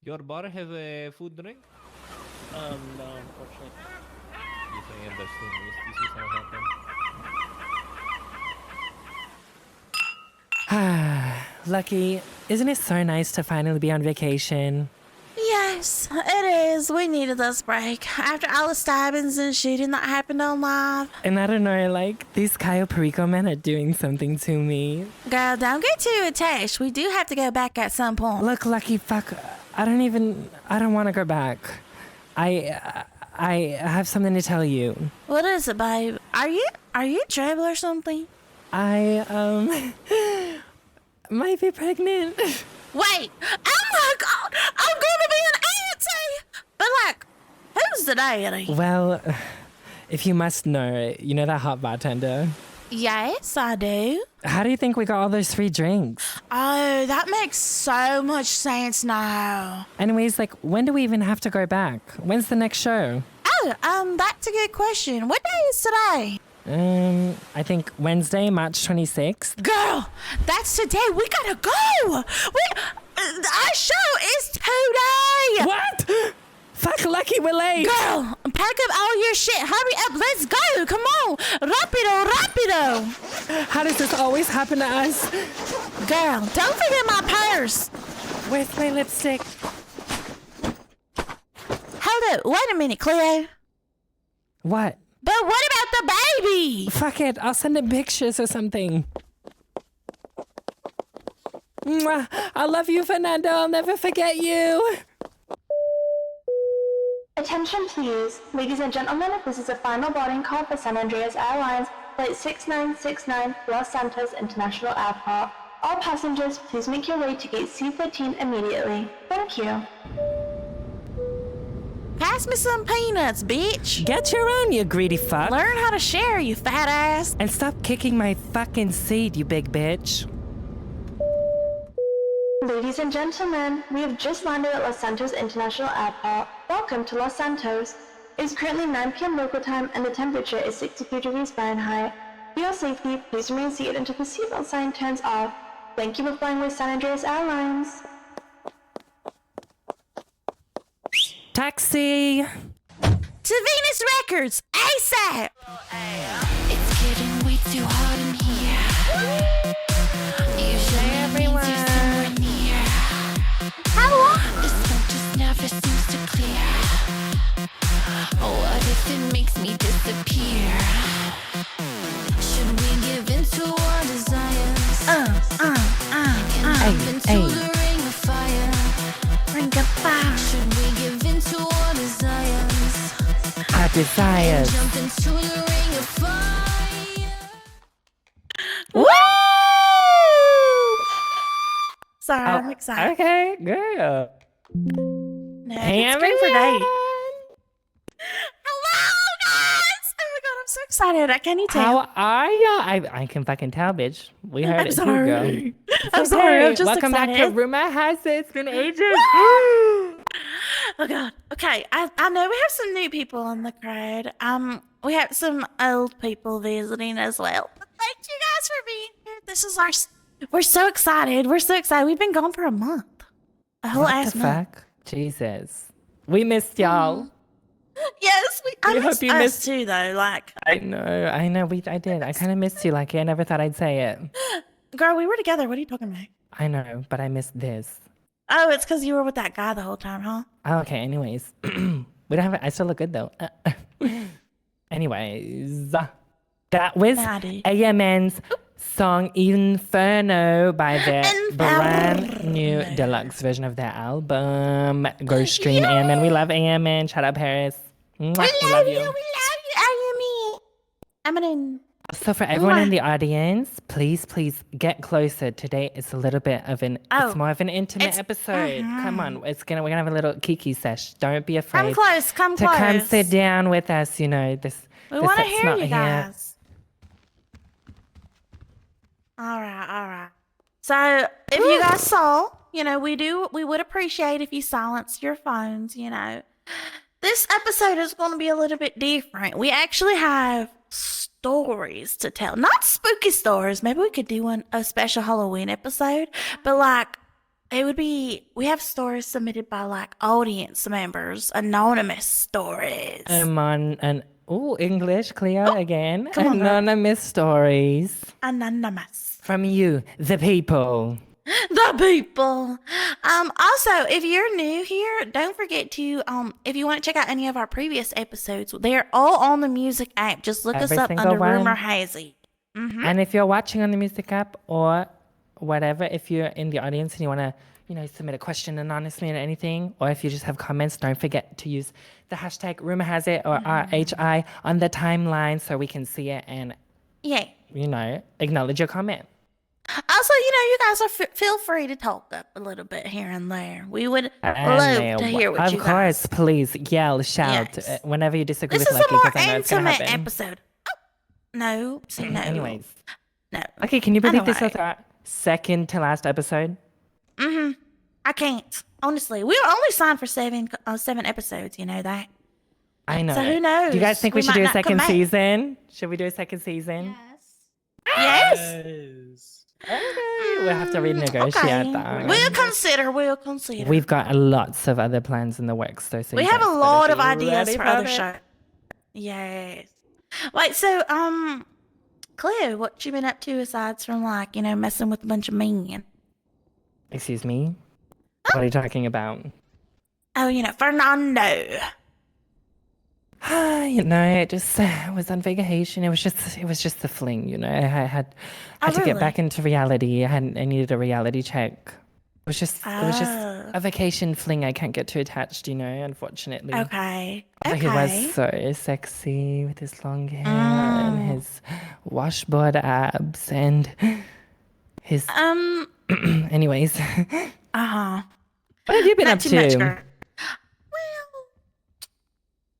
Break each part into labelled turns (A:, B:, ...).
A: Your bar have a food drink?
B: No, unfortunately.
A: Yes, I understand. Yes, this is how happen.
C: Lucky, isn't it so nice to finally be on vacation?
D: Yes, it is. We needed this break after all the stabbings and shooting that happened on live.
C: And I don't know, like, these Cayo Perico men are doing something to me.
D: Girl, don't get too attached. We do have to go back at some point.
C: Look, Lucky, fuck, I don't want to go back. I have something to tell you.
D: What is it, babe? Are you trouble or something?
C: I might be pregnant.
D: Wait! Oh my God! I'm gonna be an auntie! But like, who's the daddy?
C: Well, if you must know, you know that hot bartender?
D: Yes, I do.
C: How do you think we got all those free drinks?
D: Oh, that makes so much sense now.
C: Anyways, like, when do we even have to go back? When's the next show?
D: Oh, that's a good question. What day is today?
C: I think Wednesday, March 26th.
D: Girl, that's today. We gotta go. Our show is today.
C: What? Fuck, Lucky, we're late.
D: Girl, pack up all your shit. Hurry up. Let's go. Come on. Rapido, rapido.
C: How does this always happen to us?
D: Girl, don't forget my purse.
C: Where's my lipstick?
D: Hold up. Wait a minute, Cleo.
C: What?
D: But what about the baby?
C: Fuck it, I'll send him pictures or something. Mwah. I love you, Fernando. I'll never forget you.
E: Attention please. Ladies and gentlemen, this is a final boarding call for San Andreas Airlines, Flight 6969, Los Santos International Airport. All passengers, please make your way to gate C13 immediately. Thank you.
D: Pass me some peanuts, bitch.
C: Get your own, you greedy fuck.
D: Learn how to share, you fat ass.
C: And stop kicking my fucking seat, you big bitch.
E: Ladies and gentlemen, we have just landed at Los Santos International Airport. Welcome to Los Santos. It is currently 9 p.m. local time and the temperature is 62 degrees Fahrenheit. For your safety, please remain seated until the seatbelt sign turns off. Thank you for flying with San Andreas Airlines.
C: Taxi!
D: To Venus Records, ASAP!
F: It's getting way too hot in here. Usually everyone somewhere near. The smoke just never seems to clear. What if it makes me disappear? Should we give in to our desires? And hop into the ring of fire?
D: Ring of fire.
F: Should we give in to our desires?
C: Our desires.
F: Jump into the ring of fire.
D: Woo! Sorry, I'm excited.
C: Okay, girl.
D: No,
C: Hey,
D: it's great for
C: everyone.
D: days. Hello, guys! Oh my God, I'm so excited. I can't even tell.
C: How are ya? I can fucking tell, bitch. We heard
D: I'm
C: it too,
D: sorry.
C: girl.
D: I'm sorry. I'm
C: Okay,
D: just
C: welcome back to
D: excited.
C: Rumor Has It. It's been ages.
D: Oh God. Okay. I know we have some new people in the crowd. We have some old people visiting as well. But thank you guys for being here. This is we're so excited. We're so excited. We've been gone for a month. A whole
C: What
D: ass
C: the
D: month.
C: fuck? Jesus. We missed y'all.
D: Yes, I
C: We hope
D: missed
C: you
D: us
C: missed-
D: too though. Like,
C: I know. I did. I kind of missed you, Lucky. I never thought I'd say it.
D: girl, we were together. What are you talking about?
C: I know, but I missed this.
D: Oh, it's because you were with that guy the whole time, huh?
C: Okay, anyways. We don't have I still look good though. Anyways. That was
D: Maddie.
C: AMN's song Inferno by their
D: Inferno.
C: brand new deluxe version of their album. Go stream AMN. We love AMN. Shout out Paris. Mwah, we love you.
D: We love you. Are you me? I'm in.
C: So for everyone in the audience, please get closer. Today it's a little bit of an it's more of an intimate episode. Come on, we're gonna have a little kiki sesh. Don't be afraid.
D: Come close. Come
C: to
D: close.
C: come sit down with us. You know this.
D: We
C: this
D: want to
C: set's
D: hear
C: not
D: you
C: here.
D: guys. All right. So if you guys saw, we would appreciate if you silenced your phones, This episode is going to be a little bit different. We actually have stories to tell. Not spooky stories. Maybe we could do a special Halloween episode, but like it would be, we have stories submitted by like audience members, anonymous stories.
C: English, Cleo again.
D: come on, girl.
C: Anonymous stories
D: Anonymous.
C: from you, the people.
D: The people. Also, if you're new here, don't forget to if you want to check out any of our previous episodes, they're all on the music app. Just look
C: Every
D: us up
C: single
D: under Rumor
C: one.
D: Hazy.
C: And if you're watching on the music app or whatever, if you're in the audience and you want to, submit a question anonymously or anything, or if you just have comments, don't forget to use the hashtag rumor has it or RHI on the timeline so we can see it and,
D: Yeah.
C: acknowledge your comment.
D: Also, you guys are feel free to talk up a little bit here and there. We would love to hear what you
C: Of
D: guys.
C: course, please yell, shout
D: Yes.
C: Whenever you disagree
D: This
C: with
D: is a
C: Lucky,
D: more
C: because I know it's going to
D: intimate
C: happen.
D: episode. Oh, no, see, no.
C: Anyways.
D: No.
C: Okay, can you believe this
D: Anyway.
C: was our second to last episode?
D: I can't. Honestly, we were only signed for seven episodes. You know that.
C: I know.
D: So who knows?
C: Do you guys think we
D: We
C: should
D: might
C: do a
D: not come
C: second
D: back.
C: season? Should we do a second season?
D: Yes.
B: Yes.
C: Okay. We'll have to renegotiate that.
D: We'll consider.
C: We've got lots of other plans in the works, though. So
D: We
C: you
D: have a
C: guys better
D: lot
C: be
D: of ideas
C: ready
D: for other
C: it.
D: shows. Yes. Wait, so Cleo, what you been up to aside from like messing with a bunch of men?
C: Excuse me? What are you talking about?
D: Oh, Fernando.
C: It just was on vacation. It was just the fling, I had
D: Oh,
C: to get
D: really?
C: back into reality. I needed a reality check. It was just
D: Oh.
C: a vacation fling. I can't get too attached, unfortunately.
D: Okay.
C: But he was so sexy with his long hair and his washboard abs and his. Anyways,
D: Uh-huh.
C: what have you been
D: Not
C: up
D: too
C: to?
D: much, girl. Well,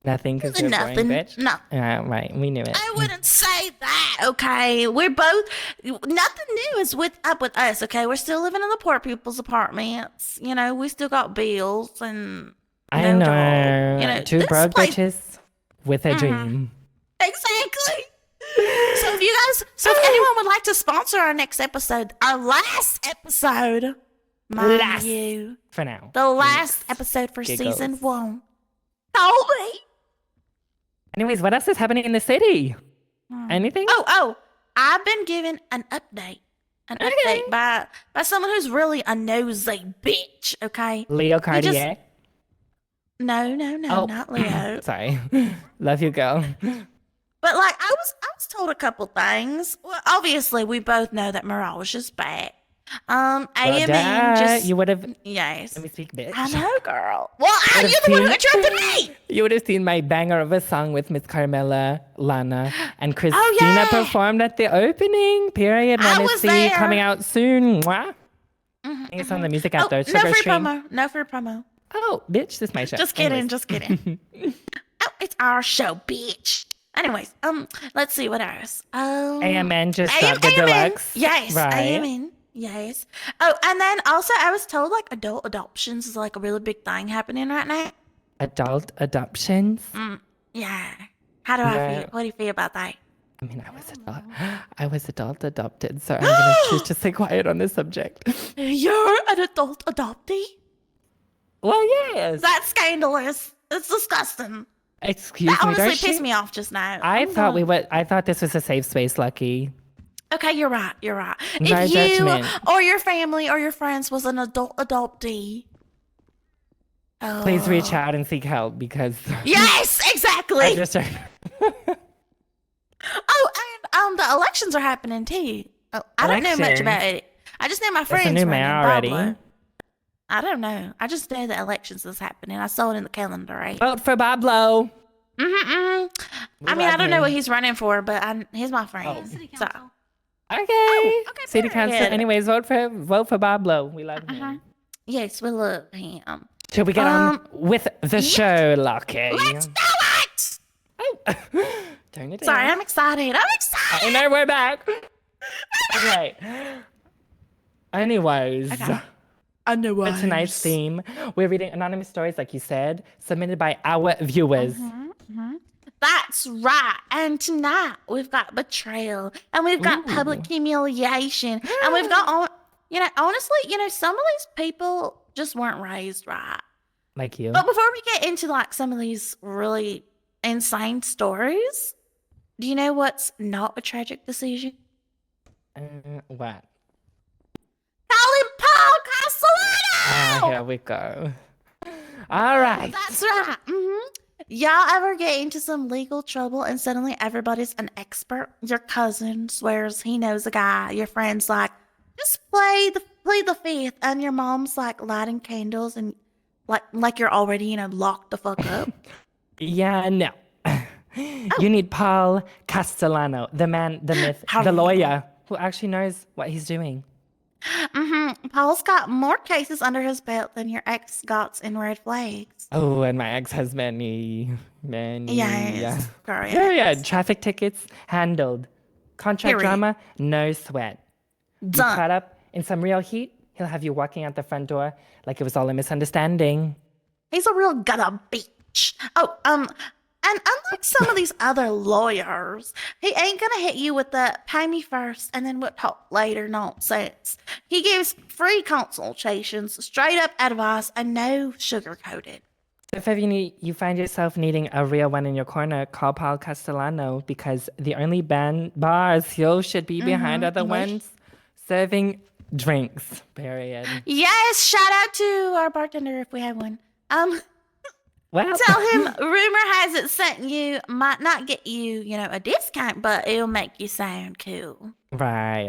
C: Nothing, because you're a boring
D: nothing.
C: bitch.
D: No.
C: Right, we knew it.
D: I wouldn't say that, okay? We're both, nothing new is up with us, okay? We're still living in the poor people's apartments. We still got bills and
C: I
D: no
C: know.
D: job.
C: Two
D: This
C: broke
D: place-
C: bitches with a dream.
D: Exactly. So if anyone would like to sponsor our next episode, our last episode, mind
C: Last.
D: you,
C: For now.
D: the last episode for
C: Giggles.
D: season 1, call me.
C: Anyways, what else is happening in the city? Anything?
D: Oh, I've been given an update. An update by someone who's really a nosy bitch, okay?
C: Leo
D: just-
C: Cartier.
D: No,
C: Oh.
D: not Leo.
C: Sorry. Love you, girl.
D: But like I was told a couple things. Well, obviously we both know that Mirage is back. AMN just
C: You would have.
D: yes.
C: Let me speak, bitch.
D: I know, girl. Well,
C: Would've
D: you're the one who
C: seen-
D: interrupted me.
C: You would have seen my banger of a song with Miss Carmela, Lana, and Christina
D: Oh, yeah.
C: performed at the opening. Period.
D: I
C: Wanna
D: was
C: see
D: there.
C: coming out soon. Mwah. I think it's on the music app
D: Oh,
C: though.
D: no
C: Sugar
D: free
C: Stream.
D: promo. No free promo.
C: Oh, bitch, this is my show.
D: Just kidding.
C: Anyways.
D: Just kidding. Oh, it's our show, bitch. Anyways, let's see what else.
C: AMN just dropped the
D: AMN.
C: deluxe.
D: Yes,
C: right.
D: AMN. Yes. Oh, and then also I was told like adult adoptions is like a really big thing happening right now.
C: Adult adoptions.
D: Yeah. How do I
C: Yeah.
D: feel? What do you feel about that?
C: I mean, I was adult adopted, so I'm gonna choose to stay quiet on this subject.
D: You're an adult adoptee?
C: Well, yes.
D: That's scandalous. It's disgusting.
C: Excuse
D: That
C: me,
D: honestly
C: don't
D: pissed
C: you?
D: me off just now.
C: I thought this was a safe space, Lucky.
D: Okay, you're right. You're right.
C: No
D: If you
C: judgment.
D: or your family or your friends was an adult adoptee,
C: Please reach out and seek help because
D: yes, exactly.
C: I just
D: Oh, and the elections are happening too. Oh, I don't know much
C: Elections?
D: about it. I just know my
C: a
D: friends
C: new
D: running
C: mayor already.
D: Pablo. I don't know. I just know the elections is happening. I saw it in the calendar, right?
C: vote for Pablo.
D: I mean, I
C: love
D: don't know
C: him.
D: what he's running for, but he's my friend. So,
C: Okay.
D: okay,
C: City council.
D: period.
C: Anyways, vote for Pablo. We love him.
D: yes, we love him.
C: Shall we get on with the show, Lucky?
D: Let's do it!
C: Turn it
D: Sorry,
C: down.
D: I'm excited. I'm excited.
C: I know we're back. Okay. Anyways,
D: I know
C: for tonight's theme, we're reading anonymous stories, like you said, submitted by our viewers.
D: That's right. And tonight we've got betrayal, and we've got public humiliation, and we've got honestly, some of these people just weren't raised right.
C: Like you.
D: But before we get into like some of these really insane stories, do you know what's not a tragic decision?
C: What?
D: Calling Paul Castellano!
C: Here we go. All right.
D: That's right. Y'all ever get into some legal trouble and suddenly everybody's an expert? Your cousin swears he knows a guy. Your friend's like, just play the fifth, and your mom's like lighting candles and like you're already locked the fuck up.
C: Yeah, no. You need Paul Castellano, the man, the myth, the lawyer who actually knows what he's doing.
D: Paul's got more cases under his belt than your ex got in red flags.
C: Oh, and my ex has many.
D: Yes, girl,
C: Yeah,
D: yes.
C: traffic tickets handled. Contract
D: Period.
C: drama, no sweat. You
D: Done.
C: caught up in some real heat, he'll have you walking out the front door like it was all a misunderstanding.
D: He's a real gutter bitch. Oh, and unlike some of these other lawyers, he ain't gonna hit you with the pay me first and then we'll talk later nonsense. He gives free consultations, straight up advice, and no sugarcoated.
C: If ever you find yourself needing a real one in your corner, call Paul Castellano because the only bars he should be behind are the ones serving drinks. Period.
D: Yes, shout out to our bartender if we have one.
C: Well,
D: Tell him rumor has it sent you might not get you, a discount, but it'll make you sound cool.
C: right.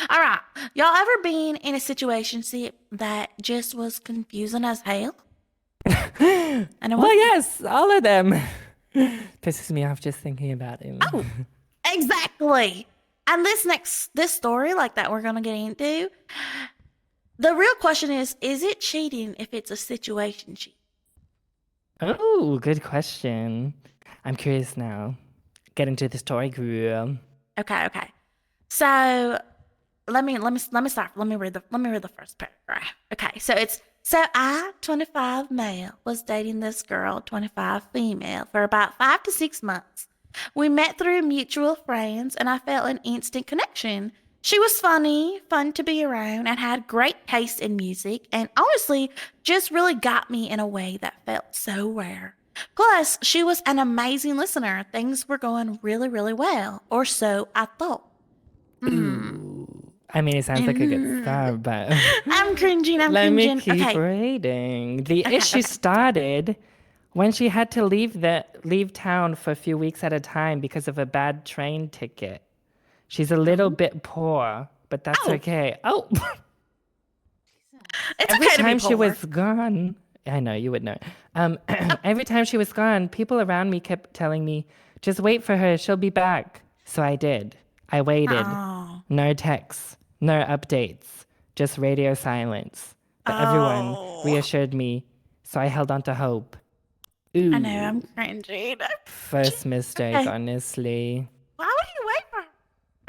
D: All right, y'all ever been in a situation that just was confusing as hell? And
C: Well, yes, all of them. Pisses me off just thinking about him.
D: Oh, exactly. And this story like that we're gonna get into, the real question is it cheating if it's a situation cheat?
C: Oh, good question. I'm curious now. Get into the story, girl.
D: Okay. So let me start. Let me read the first paragraph. Okay, so I, 25 male, was dating this girl, 25 female, for about 5 to 6 months. We met through mutual friends, and I felt an instant connection. She was funny, fun to be around, and had great taste in music, and honestly, just really got me in a way that felt so rare. Plus, she was an amazing listener. Things were going really, really well, or so I thought.
C: I mean, it sounds like a good start, but
D: I'm cringing.
C: let me
D: cringing.
C: keep
D: Okay.
C: reading. The
D: Okay,
C: issue
D: okay.
C: started when she had to leave town for a few weeks at a time because of a bad train ticket. She's a little bit poor, but that's
D: Oh.
C: okay. Oh,
D: It's
C: every
D: okay to be
C: time she
D: poor.
C: was gone, I know you would know. Every time she was gone, people around me kept telling me, "Just wait for her; she'll be back." So I did. I waited.
D: Oh.
C: No texts, no updates, just radio silence. But everyone reassured me, so I held on to hope. Ooh,
D: I know, I'm cringing.
C: first mistake,
D: Okay.
C: honestly.
D: Why would you wait for her?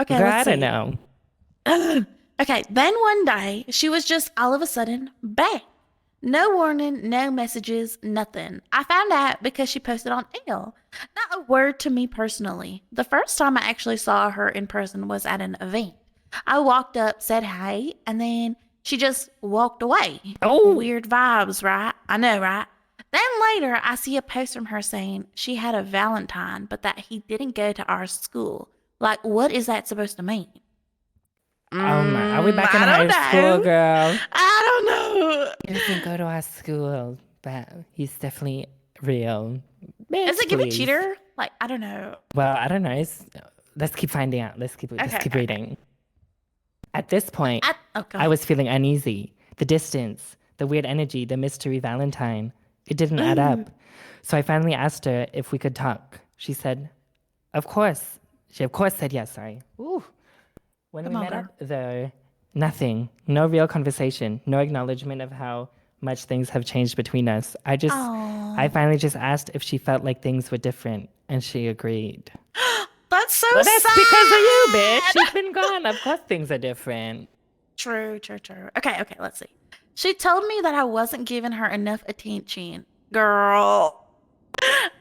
D: Okay,
C: Girl, I
D: let's
C: don't
D: see.
C: know.
D: Okay, then one day, she was just all of a sudden back. No warning, no messages, nothing. I found out because she posted on Elle. Not a word to me personally. The first time I actually saw her in person was at an event. I walked up, said hi, and then she just walked away.
C: Oh.
D: Weird vibes, right? I know, right? Then later, I see a post from her saying she had a Valentine, but that he didn't go to our school. Like, what is that supposed to mean?
C: Oh my, are we back in
D: I
C: high
D: don't
C: school,
D: know.
C: girl?
D: I don't know.
C: He doesn't go to our school, but he's definitely real.
D: Does it give a
C: Please.
D: cheater? Like, I don't know.
C: Well, I don't know. Let's keep finding out. Let's keep
D: Okay.
C: reading. At this point,
D: Okay.
C: I was feeling uneasy. The distance, the weird energy, the mystery Valentine. It didn't add up. So I finally asked her if we could talk. She said, of course. She of course said yes, sorry. Ooh. When
D: Come
C: we
D: on,
C: met
D: girl.
C: up, though, nothing. No real conversation. No acknowledgement of how much things have changed between us. I finally just asked if she felt like things were different, and she agreed.
D: That's so
C: Well, that's
D: sad.
C: because of you, bitch. She's been gone. Of course things are different.
D: True. Okay, let's see. She told me that I wasn't giving her enough attention. Girl.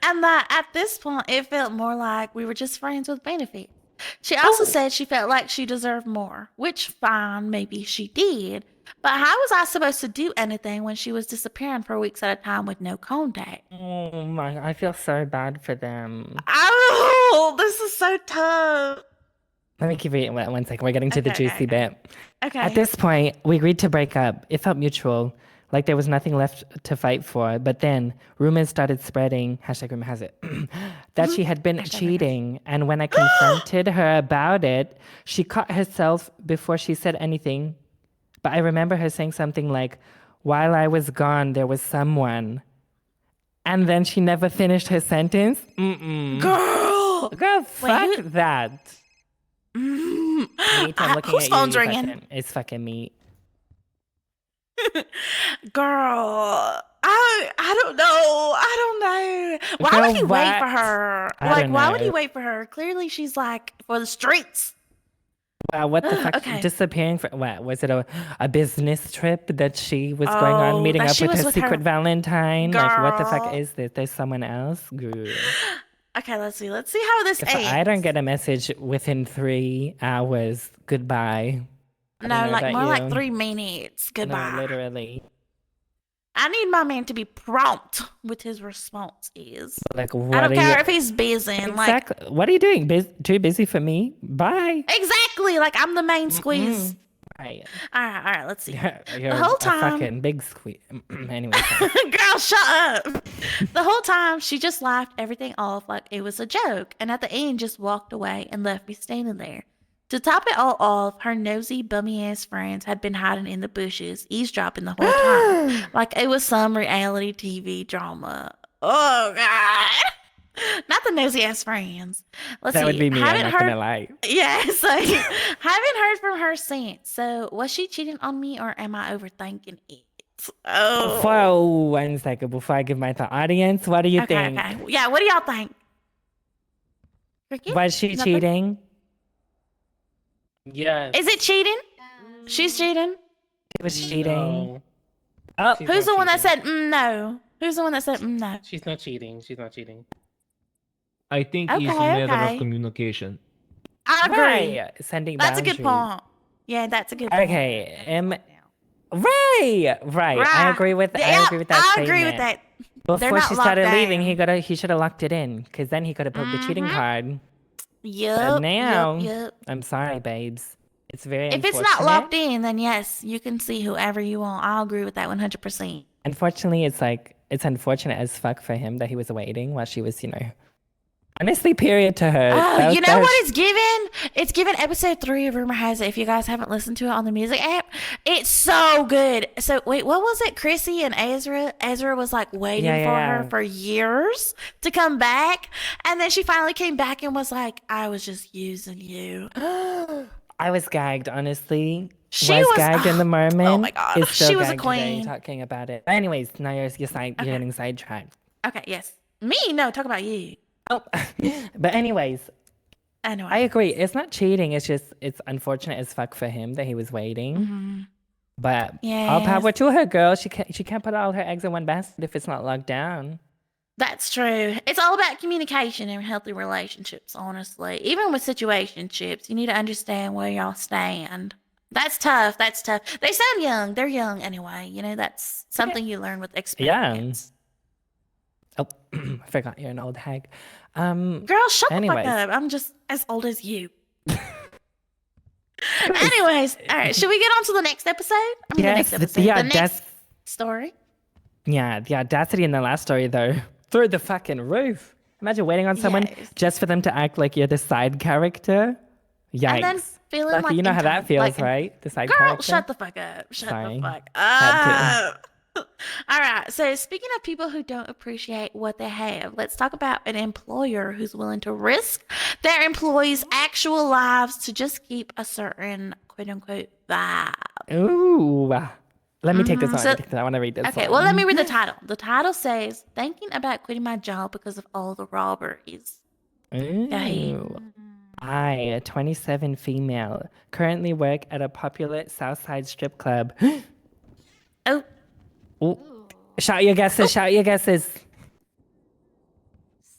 D: And that at this point, it felt more like we were just friends with benefits. She also said she felt like she deserved more, which fine, maybe she did. But how was I supposed to do anything when she was disappearing for weeks at a time with no contact?
C: Oh my, I feel so bad for them.
D: Oh, this is so tough.
C: Let me keep reading. One second. We're getting to the
D: Okay,
C: juicy
D: okay.
C: bit.
D: Okay.
C: At this point, we agreed to break up. It felt mutual, like there was nothing left to fight for. But then rumors started spreading, hashtag rumor has it, that she had been cheating. And when I confronted her about it, she caught herself before she said anything. But I remember her saying something like, while I was gone, there was someone. And then she never finished her sentence.
D: Girl.
C: Girl, fuck
D: who-
C: that. Me, I'm looking
D: Whose
C: at
D: phone's
C: you.
D: ringing?
C: It's fucking me.
D: Girl, I don't know. I don't know. Why
C: Girl,
D: would he wait for
C: what?
D: her?
C: I
D: Like,
C: don't
D: why would he
C: know.
D: wait for her? Clearly, she's like for the streets.
C: Wow, what the fuck?
D: Okay.
C: Disappearing for what? Was it a business trip that she was going on,
D: Oh,
C: meeting
D: that
C: up
D: she
C: with
D: was
C: her
D: with her-
C: secret Valentine? Like, what the fuck
D: Girl.
C: is this? There's someone else? Girl.
D: Okay, let's see. Let's see how this
C: If
D: ends.
C: I don't get a message within 3 hours, goodbye. I don't
D: No,
C: know
D: like
C: about
D: more like
C: you.
D: 3 minutes. Goodbye.
C: No, literally.
D: I need my man to be prompt with his responses.
C: Like, what
D: I don't
C: are
D: care
C: you?
D: if he's busy and like
C: Exactly. What are you doing? Too busy for me? Bye.
D: exactly like I'm the main squeeze.
C: Right.
D: All right. Let's see.
C: You're
D: whole
C: a
D: time-
C: fucking big squeeze. Anyway.
D: Girl, shut up. The whole time she just laughed everything off like it was a joke, and at the end just walked away and left me standing there. To top it all off, her nosy, bummy ass friends had been hiding in the bushes, eavesdropping the whole time. Like it was some reality TV drama. Oh, God. Not the nosy ass friends. Let's
C: That
D: see.
C: would be me. I'm
D: Haven't
C: not
D: heard.
C: gonna lie.
D: Yeah, so haven't heard from her since. So was she cheating on me or am I overthinking it? Oh.
C: Whoa, 1 second before I give my thought. Audience, what do you
D: Okay,
C: think?
D: okay. Yeah, what do y'all think? Cricket?
C: Was she
D: Nothing?
C: cheating?
B: Yes.
D: Is it cheating? She's cheating.
C: She was cheating.
B: No.
C: Oh,
B: She's
D: Who's
B: not
D: the one that
B: cheating.
D: said no? Who's the one that said no?
B: She's not cheating. She's not cheating.
A: I think it's a
D: Okay,
A: matter
D: okay.
A: of communication.
D: I agree.
C: right. Sending
D: That's a good
C: boundaries.
D: point. Yeah, that's a good point.
C: Okay. Right. I
D: Right.
C: agree with. I
D: Yeah,
C: agree with that.
D: I agree with
C: statement.
D: that. They're
C: Before
D: not
C: she started
D: locked
C: leaving,
D: down.
C: he should have locked it in, because then he could have put the cheating card.
D: Yup.
C: But now,
D: yup.
C: I'm sorry, babes. It's very
D: If it's not locked in, then yes, you can see whoever you want. I'll agree with that 100%.
C: Unfortunately, it's unfortunate as fuck for him that he was waiting while she was, honestly, period to her.
D: Oh, you know what it's given? It's given episode 3 of Rumor Has It. If you guys haven't listened to it on the music app, it's so good. So wait, what was it? Chrissy and Ezra. Ezra was like waiting
C: Yeah,
D: for
C: yeah.
D: her for years to come back, and then she finally came back and was like, "I was just using you."
C: I was gagged, honestly.
D: She
C: was
D: was-
C: gagged in the moment.
D: oh my God.
C: Is still
D: She was a
C: gagged today
D: queen.
C: talking about it. But anyways, now you're getting sidetracked.
D: Okay, yes. Me? No, talk about you.
C: Oh, but anyways,
D: Anyway.
C: I agree. It's not cheating. It's just it's unfortunate as fuck for him that he was waiting.
D: Mm-hmm.
C: But all
D: Yes.
C: power to her, girl. She can't put all her eggs in one basket if it's not locked down.
D: That's true. It's all about communication and healthy relationships, honestly. Even with situationships, you need to understand where y'all stand. That's tough. That's tough. They sound young. They're young anyway. That's something you learn with experience.
C: Oh, I forgot you're an old hag.
D: Girl, shut
C: Anyways.
D: the fuck up. I'm just as old as you. Anyways, all right. Should we get on to the next episode? The next episode.
C: yeah,
D: the next story.
C: Yeah, the audacity in the last story, though, through the fucking roof. Imagine waiting on someone
D: Yes.
C: just for them to act like you're the side character. Yikes.
D: And then feeling
C: Lucky,
D: like
C: you know how that
D: entitled,
C: feels,
D: like
C: right? The side
D: Girl,
C: character.
D: shut the fuck up. Shut
C: Sorry.
D: the fuck
C: Had
D: up. All right. So, speaking of people who don't appreciate what they have, let's talk about an employer who's willing to risk their employees' actual lives to just keep a certain quote unquote vibe.
C: Ooh. Let me take this on.
D: So-
C: I want to read this
D: Okay,
C: one.
D: well, let me read the title. The title says, Thinking about quitting my job because of all the robberies. Hey.
C: Ooh. I, a 27 female, currently work at a popular Southside strip club.
D: Oh,
C: Ooh. Shout your guesses. Shout your guesses.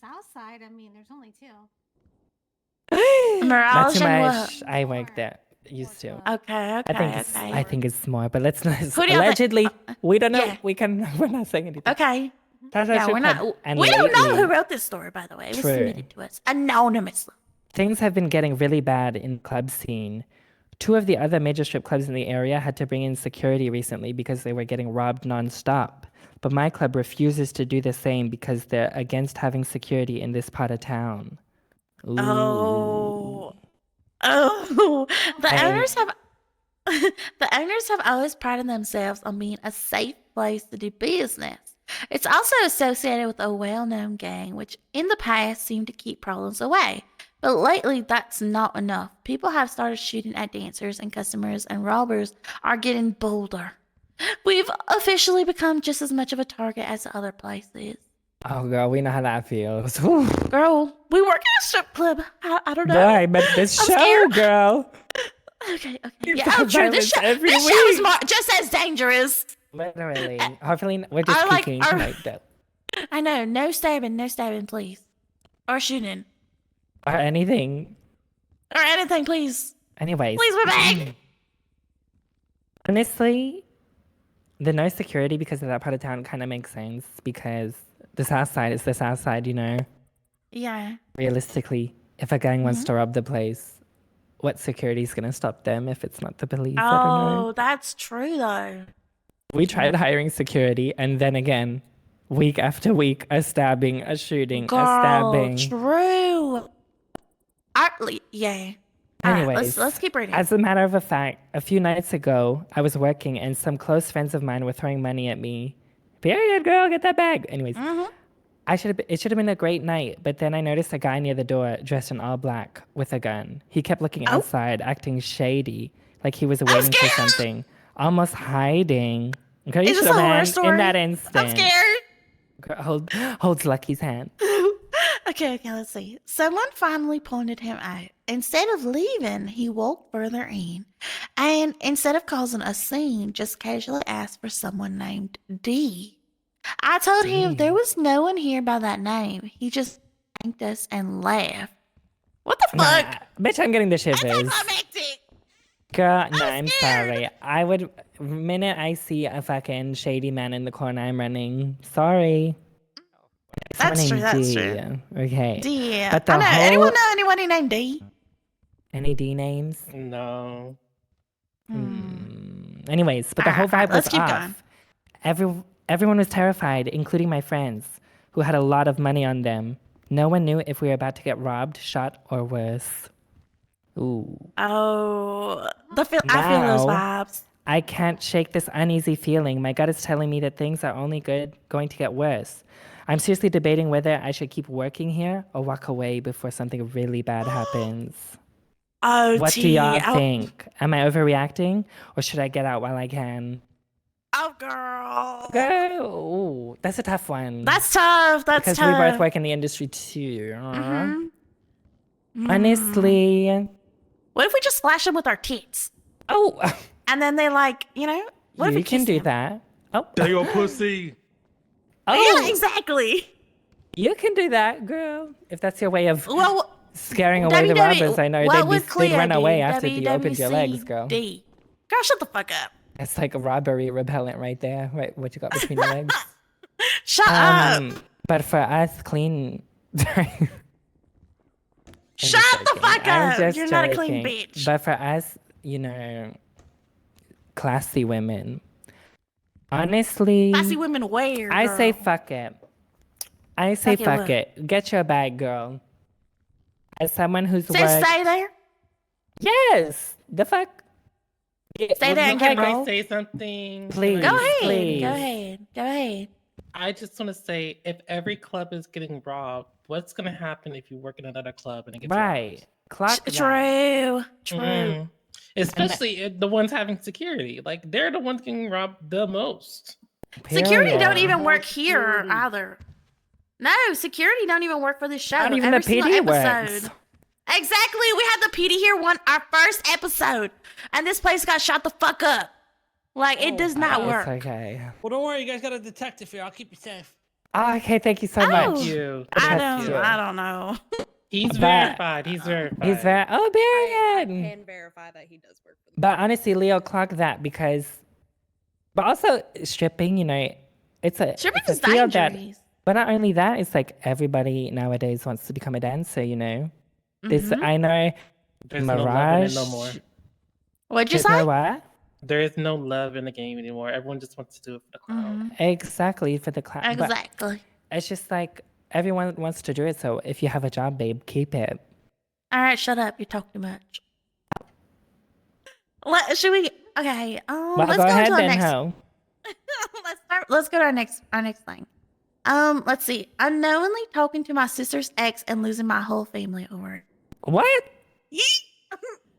G: South side, I mean, there's only two.
C: Not
D: Mirage
C: too
D: and
C: much. I work there. Used to.
D: Okay,
C: I think it's more, but let's not.
D: Who do you think-
C: Allegedly, we don't know.
D: yeah.
C: We're not saying anything.
D: Okay.
C: That's our
D: Yeah,
C: strip
D: we're not.
C: club. And
D: We don't know
C: lately,
D: who wrote this story, by the way. It was
C: True.
D: submitted to us anonymously.
C: things have been getting really bad in the club scene. 2 of the other major strip clubs in the area had to bring in security recently because they were getting robbed nonstop. But my club refuses to do the same because they're against having security in this part of town. Ooh.
D: Oh, the
C: I-
D: owners have the owners have always prided themselves on being a safe place to do business. It's also associated with a well-known gang, which in the past seemed to keep problems away. But lately, that's not enough. People have started shooting at dancers and customers, and robbers are getting bolder. We've officially become just as much of a target as the other places.
C: Oh, girl, we know how that feels. Ooh.
D: Girl, we work at a strip club. I don't know.
C: Boy, but this
D: I'm
C: show,
D: scared.
C: girl.
D: Okay.
C: You've
D: Yeah,
C: got
D: oh, true.
C: violence every
D: This show is
C: week.
D: more, just as dangerous.
C: Literally. Hopefully, we're just
D: I like
C: peeking
D: our-
C: tonight, though.
D: I know. No stabbing, please. Or shooting.
C: Or anything.
D: Or anything, please.
C: Anyways.
D: Please, we're back.
C: Honestly, the no security because of that part of town kind of makes sense because the south side is the south side, you know?
D: Yeah.
C: Realistically, if a gang wants to rob the place, what security is going to stop them if it's not the police? I don't know.
D: Oh, that's true, though.
C: We tried hiring security, and then again, week after week, a stabbing, a shooting, a
D: Girl,
C: stabbing.
D: true. Yeah. All right,
C: Anyways,
D: let's keep reading.
C: as a matter of fact, a few nights ago, I was working and some close friends of mine were throwing money at me. Period, girl, get that bag. Anyways, it should have been a great night, but then I noticed a guy near the door dressed in all black with a gun. He kept looking outside, acting shady, like he was waiting for
D: scared.
C: something, almost hiding. Okay, you
D: Is this
C: should
D: a horror
C: have
D: story?
C: in that instant.
D: I'm scared.
C: Girl, holds Lucky's hand.
D: Okay, let's see. Someone finally pointed him out. Instead of leaving, he walked further in. And instead of causing a scene, just casually asked for someone named D. I told him there was no one here by that name. He just thanked us and laughed. What the fuck?
C: Nah, bitch, I'm getting the
D: That's
C: shivers.
D: climactic.
C: Girl, no, I'm
D: scared.
C: sorry. I would, minute I see a fucking shady man in the corner, I'm running. Sorry.
D: That's
C: Someone
D: true,
C: named
D: that's
C: D. Okay.
D: D.
C: But the
D: I know.
C: whole-
D: Anyone know anybody named D?
C: Any D names?
B: No.
C: Anyways, but the whole
D: Alright,
C: vibe
D: let's
C: was
D: keep
C: off.
D: going.
C: Everyone was terrified, including my friends, who had a lot of money on them. No one knew if we were about to get robbed, shot, or worse. Ooh.
D: Oh, I feel those
C: Now-
D: vibes.
C: I can't shake this uneasy feeling. My gut is telling me that things are only going to get worse. I'm seriously debating whether I should keep working here or walk away before something really bad happens.
D: Oh,
C: What do
D: T.
C: y'all
D: Oh,
C: think? Am I overreacting or should I get out while I can?
D: Oh, girl.
C: Go. Ooh, that's a tough one.
D: That's tough. That's
C: because
D: tough.
C: we both work in the industry too.
D: Mm-hmm.
C: Honestly.
D: What if we just flash them with our tits?
C: Oh,
D: And then they what if we
C: you can
D: kiss
C: do
D: them?
C: that. Oh,
G: Tell your pussy.
C: oh,
D: Yeah, exactly.
C: you can do that, girl. If that's your way of
D: Well,
C: scaring away the robbers, I know
D: what would
C: they'd
D: Cleo
C: run
D: do?
C: away after you opened your legs, girl.
D: WWCD. Girl, shut the fuck up.
C: It's like a robbery repellent right there. Right, what you got between your legs.
D: Shut up.
C: But for us, clean. Sorry.
D: Shut the fuck
C: I'm
D: up.
C: just
D: You're not a clean
C: joking.
D: bitch.
C: But for us, classy women. Honestly,
D: I see women wear.
C: I say
D: girl.
C: fuck it. I say
D: Fuck it
C: fuck
D: what?
C: it. Get your bag, girl. As someone who's
D: Say
C: worked,
D: stay there.
C: yes, the fuck. Yeah,
D: Stay there and
C: okay,
D: get
B: Can I
C: girl.
B: say something?
C: Please.
D: Go ahead.
C: Please.
D: Go ahead. Go ahead.
B: I just want to say, if every club is getting robbed, what's gonna happen if you work in another club and it gets
C: Right. Clock that.
D: True. True.
B: robbed? Especially the ones having security, like they're the ones getting robbed the most.
D: Security don't
C: Period.
D: even work here either. No, security don't even work for this show.
C: Not even
D: Every
C: the
D: single
C: PD
D: episode.
C: works.
D: Exactly. We had the PD here our first episode, and this place got shot the fuck up. Like it does not
C: It's
D: work.
C: okay.
H: Well, don't worry, you guys got a detective here. I'll keep you safe.
C: Oh, okay, thank you so
D: Oh.
C: much.
B: Thank you.
D: I
C: Trust
D: don't.
C: you.
D: I don't know.
B: He's
C: But-
B: verified. He's verified.
C: He's very
G: I
C: period.
G: can verify that he does work for them.
C: But honestly, Leo, clock that because. But also stripping, you know, it's a
D: Stripping
C: it's
D: is
C: a field that.
D: dangerous.
C: But not only that, it's like everybody nowadays wants to become a dancer. You know, this
D: Mhm.
C: I know.
B: There's no love in it
C: Mirage.
B: no more.
D: What'd you
C: There's no
D: say?
C: what?
B: There is no love in the game anymore. Everyone just wants to do it for the cloud.
D: Mhm.
C: Exactly for the class. But
D: Exactly.
C: it's just like everyone wants to do it. So if you have a job, babe, keep it.
D: All right, shut up. You talk too much. Should we? Okay.
C: Well,
D: Let's
C: go
D: go
C: ahead
D: to our
C: then,
D: next.
C: ho.
D: Let's go to our next thing. Let's see. Unknowingly talking to my sister's ex and losing my whole family over it.
C: What?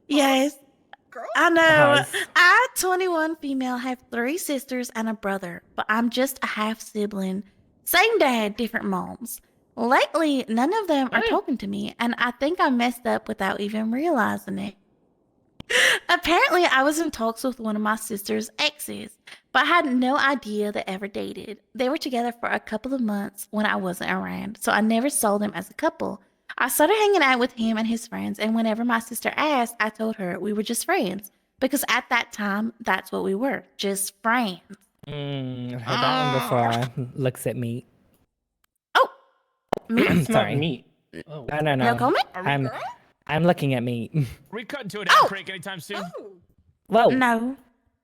D: Yes,
G: Girl,
D: I know.
C: Pause.
D: I, 21 female, have 3 sisters and a brother, but I'm just a half sibling. Same dad, different moms. Lately, none of them are
B: Hey.
D: talking to me, and I think I messed up without even realizing it. Apparently, I was in talks with one of my sister's exes, but I had no idea they ever dated. They were together for a couple of months when I wasn't around, so I never saw them as a couple. I started hanging out with him and his friends, and whenever my sister asked, I told her we were just friends, because at that time, that's what we were, just friends.
C: I've heard that one before. Looks at me.
D: Oh, me?
B: It's
C: Sorry.
B: not meat. Oh.
C: No.
D: No comment?
C: I'm looking at me.
H: Are we cutting to an ad break anytime soon?
G: Oh,
C: Whoa.
D: No,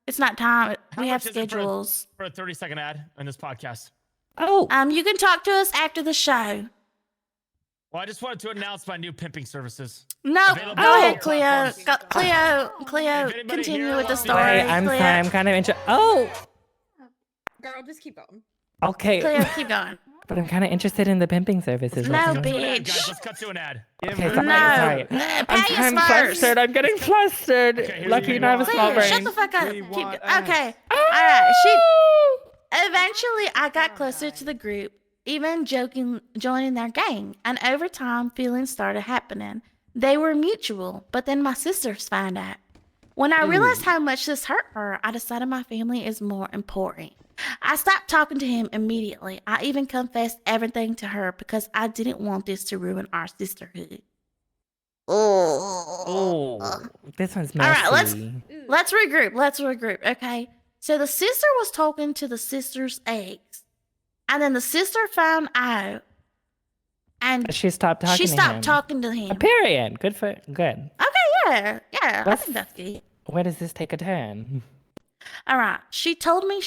D: it's not time.
H: How
D: We have
H: much is it for a-
D: schedules.
H: For a 30-second ad on this podcast.
C: Oh.
D: You can talk to us after the show.
H: Well, I just wanted to announce my new pimping services.
D: No,
H: Available
D: go
H: on
D: ahead,
H: all
D: Cleo.
H: platforms.
D: Cleo,
H: If anybody
D: continue
H: here
D: with the
H: wants to-
D: story.
C: Wait, I'm
D: Cleo,
C: sorry. I'm kind of interested. Oh.
G: girl, just keep going.
C: Okay.
D: Cleo, keep going.
C: But I'm kind of interested in the pimping services.
D: No,
C: Let's-
D: bitch.
H: An ad, guys, let's cut to an ad.
C: Okay, sorry.
D: No.
C: sorry.
D: Pay
C: I'm
D: us first.
C: flustered. I'm getting flustered.
H: Okay, here's
C: Lucky
H: your
C: I have a
H: one.
C: small
D: Cleo,
C: brain.
D: shut the fuck up.
I: We
D: Keep
I: want
D: okay.
I: ads.
D: All right. Eventually, I got closer to the group, even joining their gang, and over time, feelings started happening. They were mutual, but then my sisters found out. When I realized how much this hurt her, I decided my family is more important. I stopped talking to him immediately. I even confessed everything to her because I didn't want this to ruin our sisterhood.
C: Oh, this one's
D: All right,
C: messy.
D: let's regroup, okay? So the sister was talking to the sister's ex, and then the sister found out, and
C: She stopped talking
D: she
C: to
D: stopped
C: him.
D: talking to him.
C: A period. Good.
D: Okay, yeah, I
C: What's-
D: think that's good.
C: Where does this take a turn?
D: All right, she told me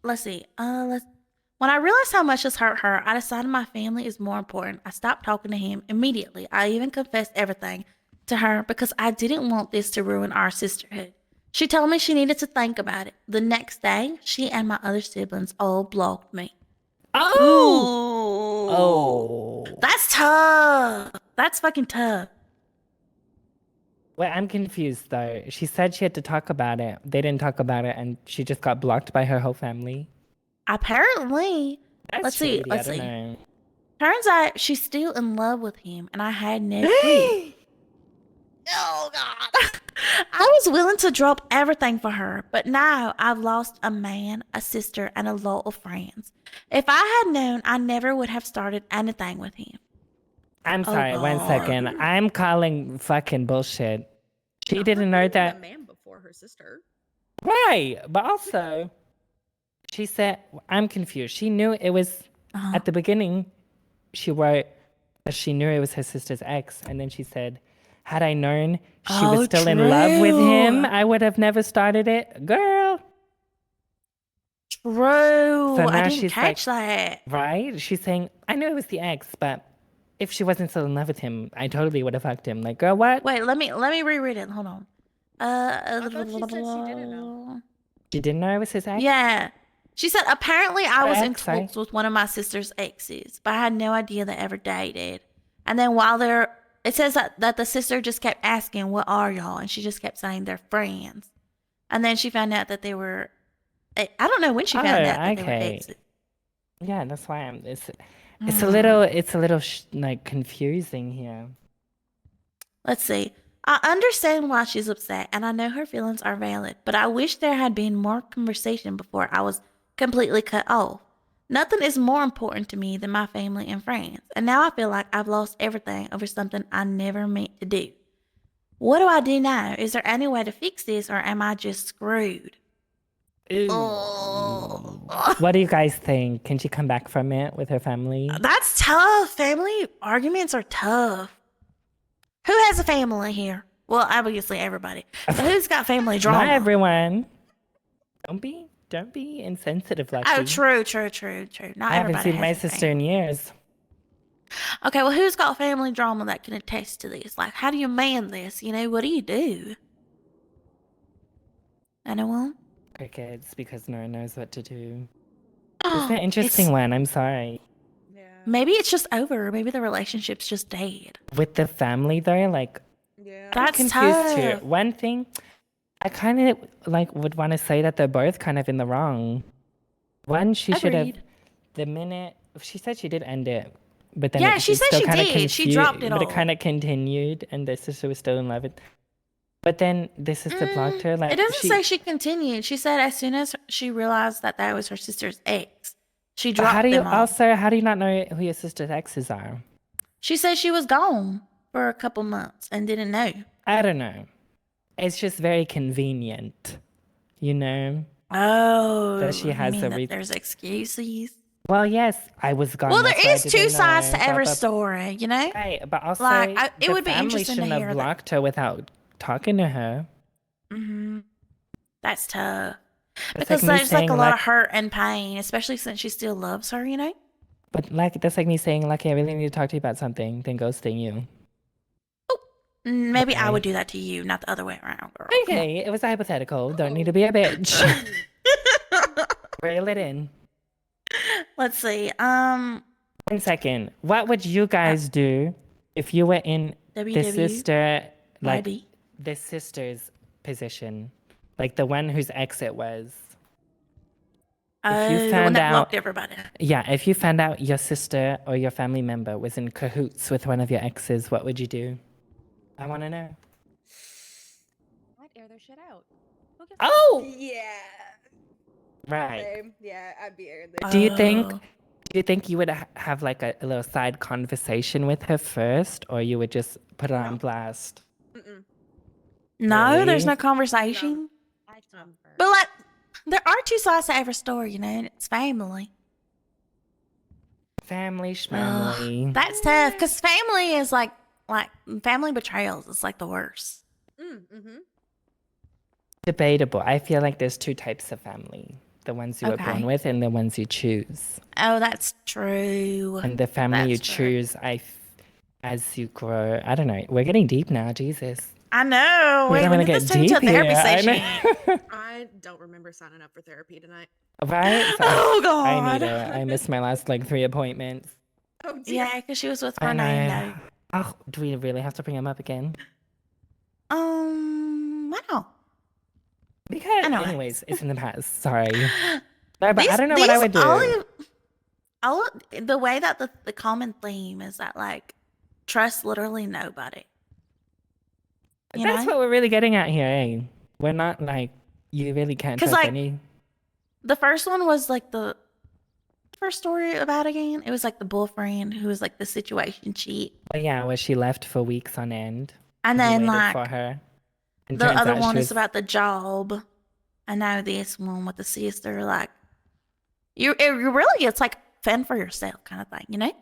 D: let's see, when I realized how much this hurt her, I decided my family is more important. I stopped talking to him immediately. I even confessed everything to her because I didn't want this to ruin our sisterhood. She told me she needed to think about it. The next day, she and my other siblings all blocked me.
C: Oh. Oh.
D: That's tough. That's fucking tough.
C: Wait, I'm confused though. She said she had to talk about it. They didn't talk about it, and she just got blocked by her whole family.
D: Apparently,
C: That's
D: Let's see,
C: shady,
D: let's
C: I don't
D: see.
C: know.
D: turns out she's still in love with him, and I had no clue. Oh God. I was willing to drop everything for her, but now I've lost a man, a sister, and a lot of friends. If I had known, I never would have started anything with him.
C: I'm
D: Oh,
C: sorry. One
D: God.
C: second. I'm calling fucking bullshit. She
G: Not
C: didn't
G: her
C: know
G: dating
C: that.
G: a man before her sister.
C: Right. But also, she said, I'm confused. She knew it was
D: Uh-huh.
C: at the beginning. She wrote that she knew it was her sister's ex, and then she said, "Had I known she was
D: Oh,
C: still in love with him,
D: true.
C: I would have never started it." Girl,
D: True.
C: So
D: I
C: now
D: didn't
C: she's
D: catch that.
C: right? She's saying, "I knew it was the ex, but if she wasn't still in love with him, I totally would have fucked him." Like, girl, what?
D: Wait, let me reread it. Hold on.
G: thought she said she didn't know.
C: She didn't know it was his ex.
D: Yeah. She said, apparently I
C: Her
D: was in
C: ex, sorry.
D: talks with one of my sister's exes, but I had no idea they ever dated. And then while they're, it says that the sister just kept asking, what are y'all? And she just kept saying they're friends. And then she found out that they were, I don't know when she found
C: Oh,
D: out that they were
C: okay.
D: exes.
C: Yeah, that's why I'm. It's
D: Mm.
C: a little like confusing here.
D: Let's see. I understand why she's upset, and I know her feelings are valid, but I wish there had been more conversation before I was completely cut off. Nothing is more important to me than my family and friends. And now I feel like I've lost everything over something I never meant to do. What do I do now? Is there any way to fix this or am I just screwed? Oh.
C: What do you guys think? Can she come back from it with her family?
D: That's tough. Family arguments are tough. Who has a family here? Well, obviously everybody. But who's got family drama?
C: Not everyone. Don't be insensitive like
D: Oh,
C: you.
D: true. Not
C: I haven't
D: everybody
C: seen my
D: has a
C: sister in years.
D: Okay, well, who's got family drama that can attest to this? Like, how do you man this? You know, what do you do? Anyone?
C: Crickets, because no one knows what to do. It's an interesting
D: It's-
C: one. I'm sorry.
G: Yeah.
D: Maybe it's just over. Maybe the relationship's just dead.
C: With the family though, like
G: Yeah.
D: That's
C: I'm confused too.
D: tough.
C: One thing, I kind of like would want to say that they're both kind of in the wrong. One, she should have.
D: Agreed.
C: The minute she said she did end it, but then
D: Yeah,
C: it
D: she said
C: still
D: she
C: kinda
D: did. She dropped it
C: but it
D: all.
C: kind of continued, and the sister was still in love with. But then the sister blocked her. Like
D: It doesn't say she continued. She said as soon as she realized that was her sister's ex, she
C: But
D: dropped
C: how do you
D: them all.
C: also? How do you not know who your sister's exes are?
D: She said she was gone for a couple months and didn't know.
C: I don't know. It's just very convenient, you know.
D: Oh,
C: she
D: you
C: has
D: mean
C: the
D: that
C: re-
D: there's excuses.
C: Well, yes, I was gone.
D: Well,
C: that's why
D: there
C: I
D: is two
C: didn't
D: sides
C: know,
D: to every
C: blah, blah,
D: story, you know.
C: Right, but also
D: Like, it
C: the
D: would be
C: family
D: interesting to
C: shouldn't have
D: hear that.
C: blocked her without talking to her.
D: That's tough
C: It's
D: because
C: me
D: there's like
C: saying,
D: a lot of hurt and pain, especially since she still loves her, you know.
C: But like that's like me saying, "Lucky, I really need to talk to you about something," then ghosting you.
D: Maybe I
C: Okay.
D: would do that to you, not the other way around, girl. Come on.
C: Okay, it was a hypothetical. Don't need to be a bitch. Reel it in.
D: Let's see.
C: 1 second. What would you guys do if you were in the
D: WW,
C: sister, like
D: YB.
C: the sister's position, like the one whose ex it was? If you
D: The one
C: found
D: that
C: out,
D: blocked everybody.
C: yeah, if you found out your sister or your family member was in cahoots with one of your exes, what would you do? I want to know.
G: I'd air their shit out. Who gives a
C: Oh,
G: Yeah.
C: right.
G: Same. Yeah, I'd be airing their
C: Do you think?
D: Oh.
C: Do you think you would have like a little side conversation with her first, or you would just put her on blast?
G: Mm-mm.
D: No, there's
C: Really?
D: no conversation.
G: I come first.
D: But like, there are two sides to every story, you know, and it's family.
C: Family schmamily.
D: That's tough because family is like family betrayals. It's like the worst.
G: Mm-hmm.
C: Debatable. I feel like there's two types of family: the ones you were
D: Okay.
C: born with and the ones you choose.
D: Oh, that's true.
C: And the family you
D: That's true.
C: choose, as you grow. I don't know. We're getting deep now. Jesus.
D: I know.
C: We're
D: Wait,
C: gonna
D: when did
C: get
D: this turn into a
C: deep
D: therapy
C: here. I
D: session?
C: know.
G: I don't remember signing up for therapy tonight.
C: Right? So
D: Oh
C: I need
D: God.
C: it. I missed my last like 3 appointments.
G: Oh dear.
D: Yeah, because she was with
C: I
D: Fernando.
C: know. Oh, do we really have to bring him up again?
D: Wow.
C: Because,
D: I know.
C: anyways, it's in the past. Sorry. No, but I
D: These-
C: don't know what I
D: these
C: would do.
D: all the way that the common theme is that like trust literally nobody. You
C: That's
D: know?
C: what we're really getting at here, eh? We're not like, you really can't
D: 'Cause,
C: trust
D: like,
C: any.
D: The first one was like the first story about again. It was like the boyfriend who was like the situation cheat,
C: But yeah, where she left for weeks on end.
D: and
C: he
D: then
C: waited
D: like
C: for her. And
D: the
C: turns
D: other
C: out she
D: one
C: was-
D: is about the job, and now this one with the sister. Like you really it's like fend for yourself kind of thing, you know?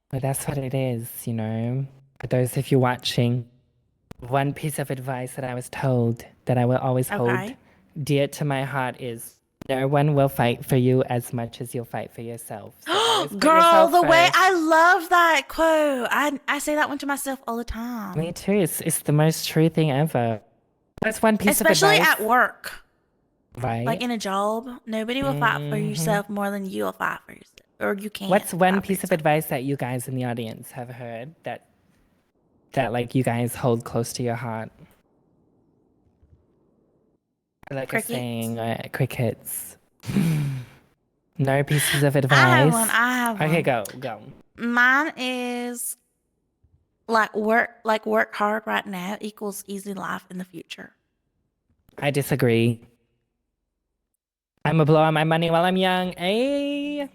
C: But that's what it is, you know. For those of you watching, one piece of advice that I was told that I will always hold
D: Okay.
C: dear to my heart is no one will fight for you as much as you'll fight for yourself. So always put
D: Girl,
C: yourself
D: the way
C: first.
D: I love that quote. I say that one to myself all the time.
C: Me too. It's the most true thing ever. That's one piece
D: Especially
C: of advice.
D: at work.
C: Right?
D: Like in a job, nobody will fight for yourself more than you'll fight for yourself. Or you can't.
C: What's one
D: fight for
C: piece of
D: yourself.
C: advice that you guys in the audience have heard that like you guys hold close to your heart? Like
D: Crickets.
C: a saying, crickets. No pieces of advice.
D: I have one.
C: Okay, go.
D: Mine is like work hard right now equals easy life in the future.
C: I disagree. I'm a blow on my money while I'm young. Hey.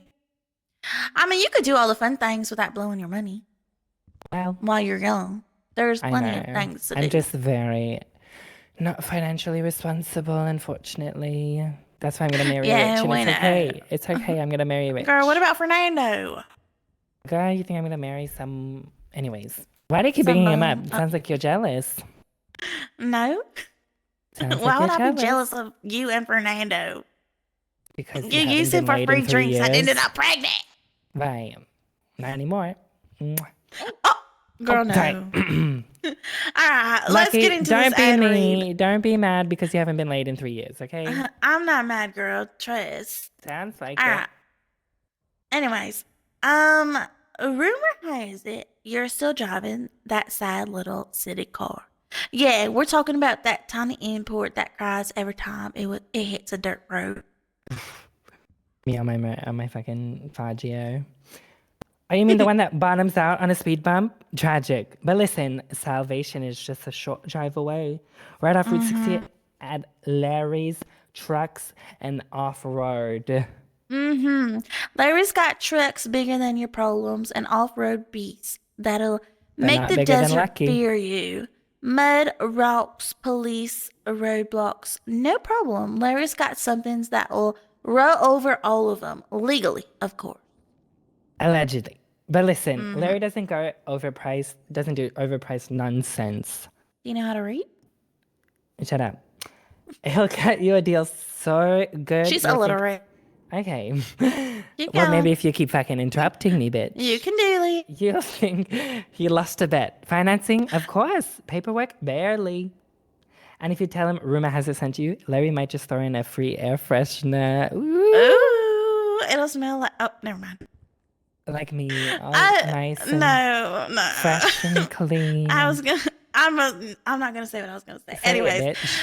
D: I mean, you could do all the fun things without blowing your money
C: Well,
D: while you're young. There's
C: I
D: plenty of
C: know.
D: things to
C: I'm
D: do.
C: just very not financially responsible, unfortunately. That's why I'm gonna marry
D: Yeah,
C: rich, and
D: we
C: it's
D: know.
C: okay. It's okay. I'm gonna marry rich.
D: Girl, what about Fernando?
C: Girl, you think I'm gonna marry some? Anyways, why do you keep bringing him up? Sounds like you're jealous.
D: No.
C: Sounds
D: Why
C: like
D: would
C: you're
D: I be jealous of you and Fernando?
C: Because
D: You
C: haven't
D: used him
C: been
D: for
C: laid
D: free
C: in 3
D: drinks and ended
C: years.
D: up pregnant.
C: Right. Not anymore. Mwah.
D: Oh, girl, no.
C: Sorry.
D: All right, let's
C: Lucky,
D: get into
C: don't
D: this
C: be
D: ad read.
C: me. Don't be mad because you haven't been laid in 3 years, okay?
D: I'm not mad, girl. Trust.
C: Sounds like
D: All
C: it.
D: right. Anyways, rumor has it you're still driving that sad little city car. Yeah, we're talking about that tiny import that cries every time it hits a dirt road.
C: Me on my fucking Fagio. Oh, you mean the one that bottoms out on a speed bump? Tragic. But listen, salvation is just a short drive away. Right off Route 60 at Larry's Trucks and Off-Road.
D: Larry's got trucks bigger than your problems and off-road beasts that'll
C: They're
D: make
C: not
D: the
C: bigger than
D: desert
C: Lucky.
D: fear you. Mud, rocks, police, roadblocks, no problem. Larry's got something that will roll over all of them, legally, of course.
C: Allegedly. But listen, Larry doesn't do overpriced nonsense.
D: Do you know how to read?
C: Shut up. He'll cut you a deal so good.
D: She's
C: you'll think-
D: illiterate.
C: Okay.
D: Keep
C: Well,
D: going.
C: maybe if you keep fucking interrupting me, bitch.
D: You can do it.
C: You'll think he lost a bet. Financing, of course. Paperwork, barely. And if you tell him rumor has it sent you, Larry might just throw in a free air freshener. Ooh,
D: Ooh, it'll smell like. Oh, never mind.
C: like me, all nice and
D: No.
C: fresh and clean.
D: I'm not gonna say what I was gonna say.
C: Say it,
D: Anyways,
C: bitch.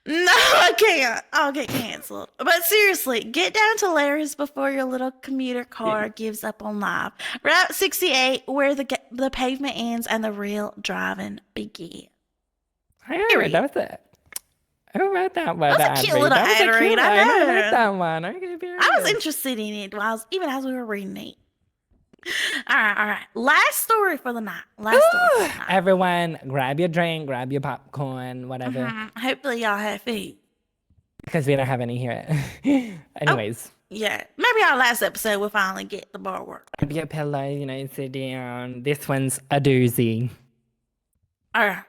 D: no, I can't. I'll get canceled. But seriously, get down to Larry's before your little commuter car gives up on life. Route 68, where the pavement ends and the real driving begins.
C: I heard that was it. Who wrote that one?
D: That was a cute little
C: That was a
D: ad read,
C: cute
D: I
C: one. Who
D: know.
C: wrote that one? Okay, period.
D: I was interested in it even as we were reading it. All right. Last story for the night.
C: Everyone, grab your drink, grab your popcorn, whatever.
D: Hopefully y'all have food.
C: Because we don't have any here. Anyways,
D: Yeah, maybe our last episode we'll finally get the bar work.
C: grab your pillow, sit down. This one's a doozy.
D: All right.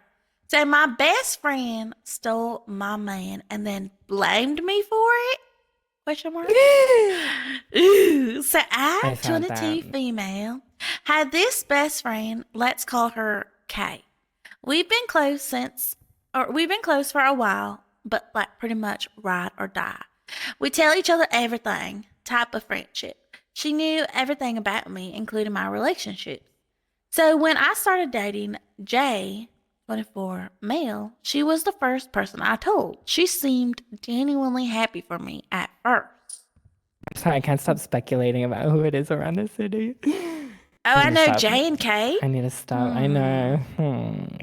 D: So my best friend stole my man and then blamed me for it? Question mark. Ooh. So I,
C: found
D: 22
C: that.
D: female, had this best friend. Let's call her Kay. We've been close for a while, but like pretty much ride or die. We tell each other everything. Type of friendship. She knew everything about me, including my relationships. So when I started dating Jay, 24 male, she was the first person I told. She seemed genuinely happy for me at first.
C: Sorry, I can't stop speculating about who it is around the city.
D: Oh, I know
C: stop.
D: Jay and Kay.
C: I need to stop. I know.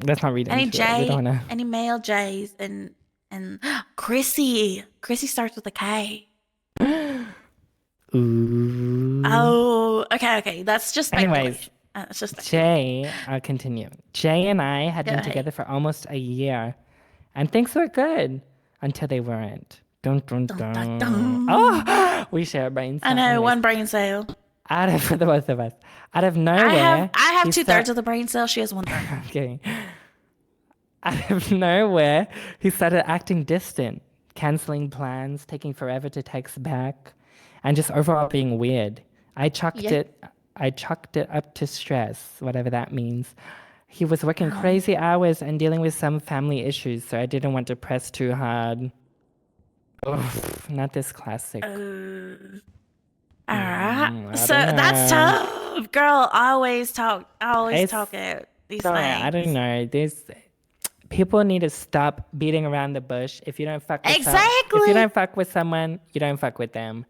C: Let's not read
D: Any
C: into it. We
D: Jay,
C: don't wanna...
D: any male Jays, and Chrissy. Chrissy starts with a K.
C: Ooh.
D: Oh, okay. That's just
C: Anyways,
D: speculation. It's just
C: Jay, I'll continue. Jay and I had been
D: Go ahead.
C: together for almost a year, and things were good until they weren't. Dun, dun, dun.
D: dun, dun.
C: Oh, we share brains.
D: I know, one brain cell.
C: For the both of us. Out of nowhere.
D: I have
C: he
D: 2/3 of the brain cell. She has 1/3.
C: Okay. Out of nowhere, he started acting distant, canceling plans, taking forever to text back, and just overall being weird. I chucked it up to stress, whatever that means. He was working crazy hours and dealing with some family issues, so I didn't want to press too hard. Oof, not this classic.
D: All right.
C: I
D: So
C: don't
D: that's
C: know.
D: tough. Girl, I always talk out these
C: Sorry,
D: things.
C: I don't know. People need to stop beating around the bush. If you don't fuck with if
D: Exactly.
C: you don't fuck with someone, you don't fuck with them.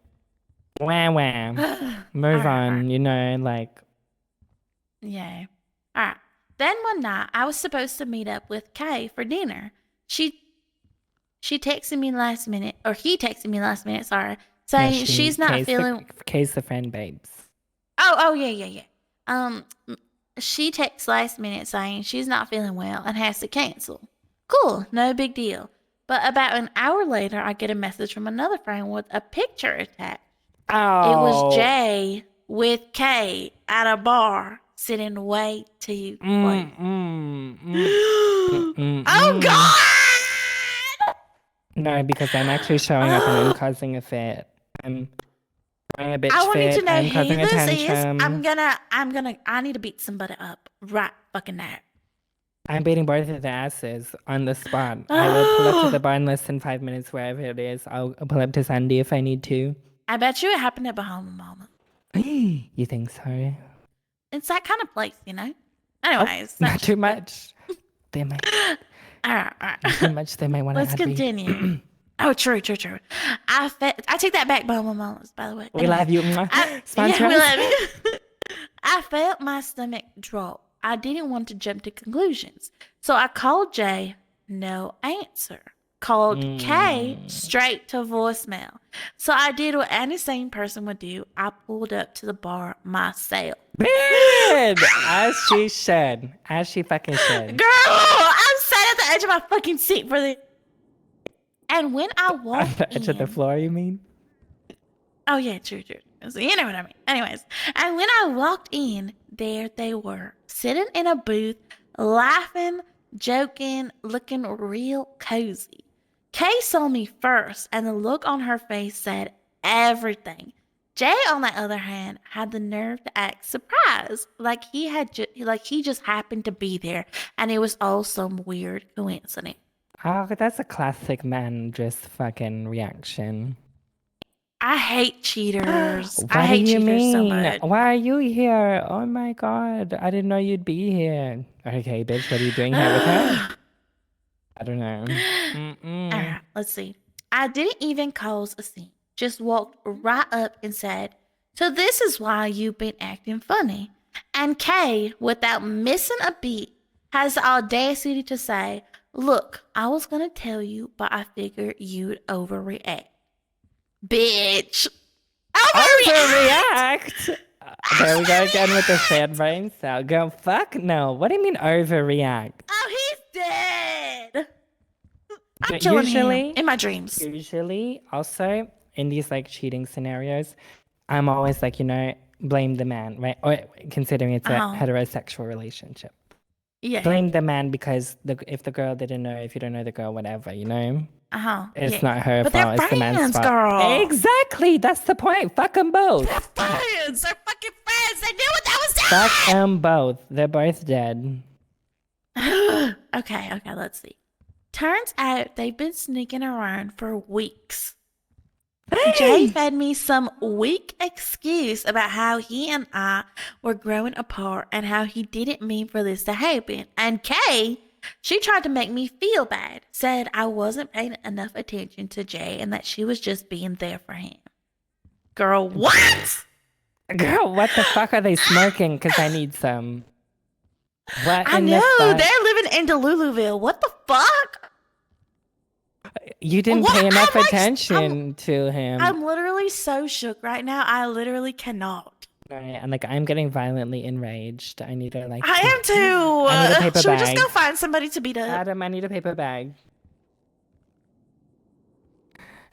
C: Wham wham. Move on,
D: Yeah. All right. Then one night, I was supposed to meet up with Kay for dinner. She texted me last minute, or he texted me last minute, sorry, saying she's not feeling.
C: Kay's the friend, babes.
D: Oh, yeah. She texts last minute saying she's not feeling well and has to cancel. Cool, no big deal. But about an hour later, I get a message from another friend with a picture attached.
C: Oh.
D: It was Jay with Kay at a bar sitting way too close. Oh God!
C: No, because I'm actually showing up and I'm causing a fit. I'm throwing a bitch
D: I want you
C: fit.
D: to know
C: I'm
D: who
C: causing a
D: this
C: tantrum.
D: is. I need to beat somebody up right fucking now.
C: I'm beating both of their asses on the spot. I will pull up to the bar in less than 5 minutes, wherever it is. I'll pull up to Sandy if I need to.
D: I bet you it happened at Bahama Mama.
C: You think so?
D: It's that kind of place, you know? Anyways.
C: Not too much. They might.
D: All right.
C: Too much. They might want to.
D: Let's continue. Oh, true. I take that back, Bahama Mamas, by the way.
C: We love you. Sponsor
D: Yeah, we
C: us.
D: love you. I felt my stomach drop. I didn't want to jump to conclusions. So I called Jay, no answer. Called Kay, straight to voicemail. So I did what any sane person would do. I pulled up to the bar myself.
C: Good. As she should. As she fucking should.
D: Girl, I'm sat at the edge of my fucking seat for this. And when I
C: On
D: walked
C: the edge of the
D: in-
C: floor, you mean?
D: Oh, yeah, true. So you know what I mean. Anyways, and when I walked in, there they were, sitting in a booth, laughing, joking, looking real cozy. Kay saw me first, and the look on her face said everything. Jay, on the other hand, had the nerve to act surprised, like he just happened to be there, and it was all some weird coincidence.
C: Oh, that's a classic man just fucking reaction.
D: I hate cheaters.
C: What
D: I hate
C: do you
D: cheaters
C: mean?
D: so much.
C: Why are you here? Oh my god. I didn't know you'd be here. Okay, bitch, what are you doing here with her? I don't know.
D: All right, let's see. I didn't even cause a scene. Just walked right up and said, "So this is why you've been acting funny." And Kay, without missing a beat, has the audacity to say, "Look, I was gonna tell you, but I figured you'd overreact." Bitch.
C: Overreact? There we go again with the sad brain cell. Go fuck no. What do you mean overreact?
D: Oh, he's dead. I'm
C: But
D: killing
C: usually-
D: him in my dreams.
C: Usually, also in these like cheating scenarios, I'm always like, blame the man, right? Or considering it's a heterosexual relationship.
D: Yeah.
C: Blame the man because if the girl didn't know, if you don't know the girl, whatever, It's not her
D: But
C: fault.
D: they're
C: It's the man's
D: friends,
C: fault.
D: girl.
C: Exactly. That's the point. Fuck them both.
D: They're friends. They're fucking friends. They knew what that was
C: Fuck them both. They're both dead.
D: Okay, let's see. Turns out they've been sneaking around for weeks. Jay fed me some weak excuse about how he and I were growing apart and how he didn't mean for this to happen. And Kay, she tried to make me feel bad, said I wasn't paying enough attention to Jay and that she was just being there for him. Girl, what?
C: Girl, what the fuck are they smoking? Because I need some. What
D: I
C: in the
D: know,
C: fuck?
D: they're living in Deluluville. What the fuck?
C: You didn't
D: What?
C: pay enough
D: I'm like-
C: attention to him.
D: I'm literally so shook right now. I literally cannot.
C: Right, and I'm getting violently enraged. I need to
D: I am too.
C: I need a paper
D: Should we just
C: bag.
D: go find somebody to beat up?
C: Adam, I need a paper bag.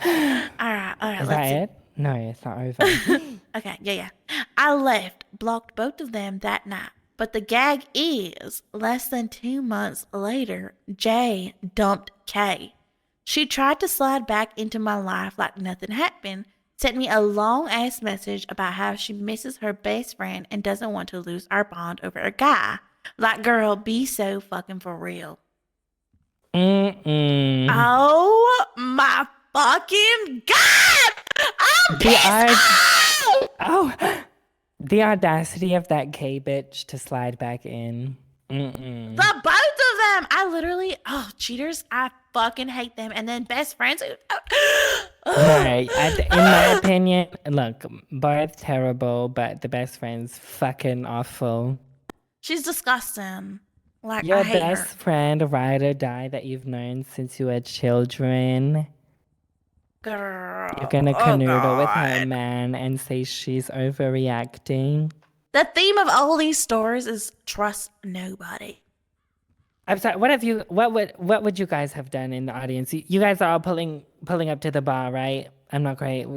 D: All right.
C: Is
D: Let's
C: that
D: see.
C: it? No, it's not over.
D: Okay, yeah. I left, blocked both of them that night. But the gag is, less than 2 months later, Jay dumped Kay. She tried to slide back into my life like nothing happened, sent me a long ass message about how she misses her best friend and doesn't want to lose our bond over a guy. Like, girl, be so fucking for real. Oh my fucking god! I'm pissed off!
C: The audacity of that K bitch to slide back in.
D: The both of them. I literally, cheaters. I fucking hate them. And then best friends.
C: Right. In my opinion, look, both terrible, but the best friends fucking awful.
D: She's disgusting. Like,
C: Your
D: I hate
C: best
D: her.
C: friend, ride or die, that you've known since you were children.
D: Girl.
C: You're gonna
D: oh
C: canoodle with her
D: God.
C: man and say she's overreacting.
D: The theme of all these stories is trust nobody.
C: I'm sorry. What would you guys have done in the audience? You guys are all pulling up to the bar, right? I'm not great.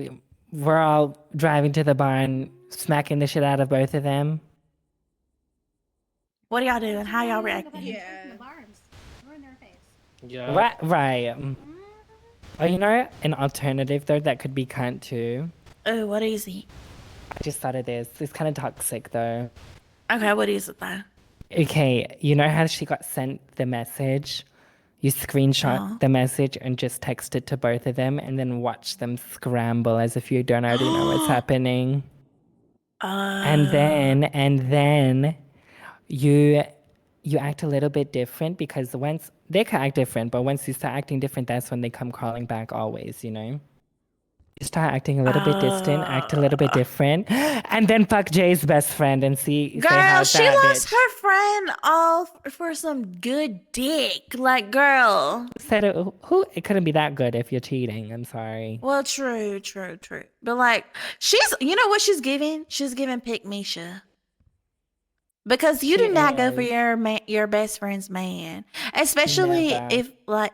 C: We're all driving to the bar and smacking the shit out of both of them.
D: What are y'all doing? How y'all reacting?
B: Yeah.
C: Right. Oh, you know, an alternative though that could be cunt too.
D: Oh, what is he?
C: I just thought of this. It's kind of toxic though.
D: Okay, what is it though?
C: Okay, you know how she got sent the message? You screenshot the message and just text it to both of them and then watch them scramble as if you don't already know what's happening. And then you act a little bit different because once they can act different, but once you start acting different, that's when they come crawling back always, you know? You start acting a little bit distant, act a little bit different, and then fuck Jay's best friend and say
D: Girl,
C: how's
D: she
C: that,
D: lost
C: bitch.
D: her friend all for some good dick. Like, girl.
C: Said it couldn't be that good if you're cheating. I'm sorry.
D: Well, true. But like, you know what she's giving? She's giving pick Misha. Because you
C: She
D: do not go for
C: is.
D: your best friend's man, especially
C: Never.
D: if like,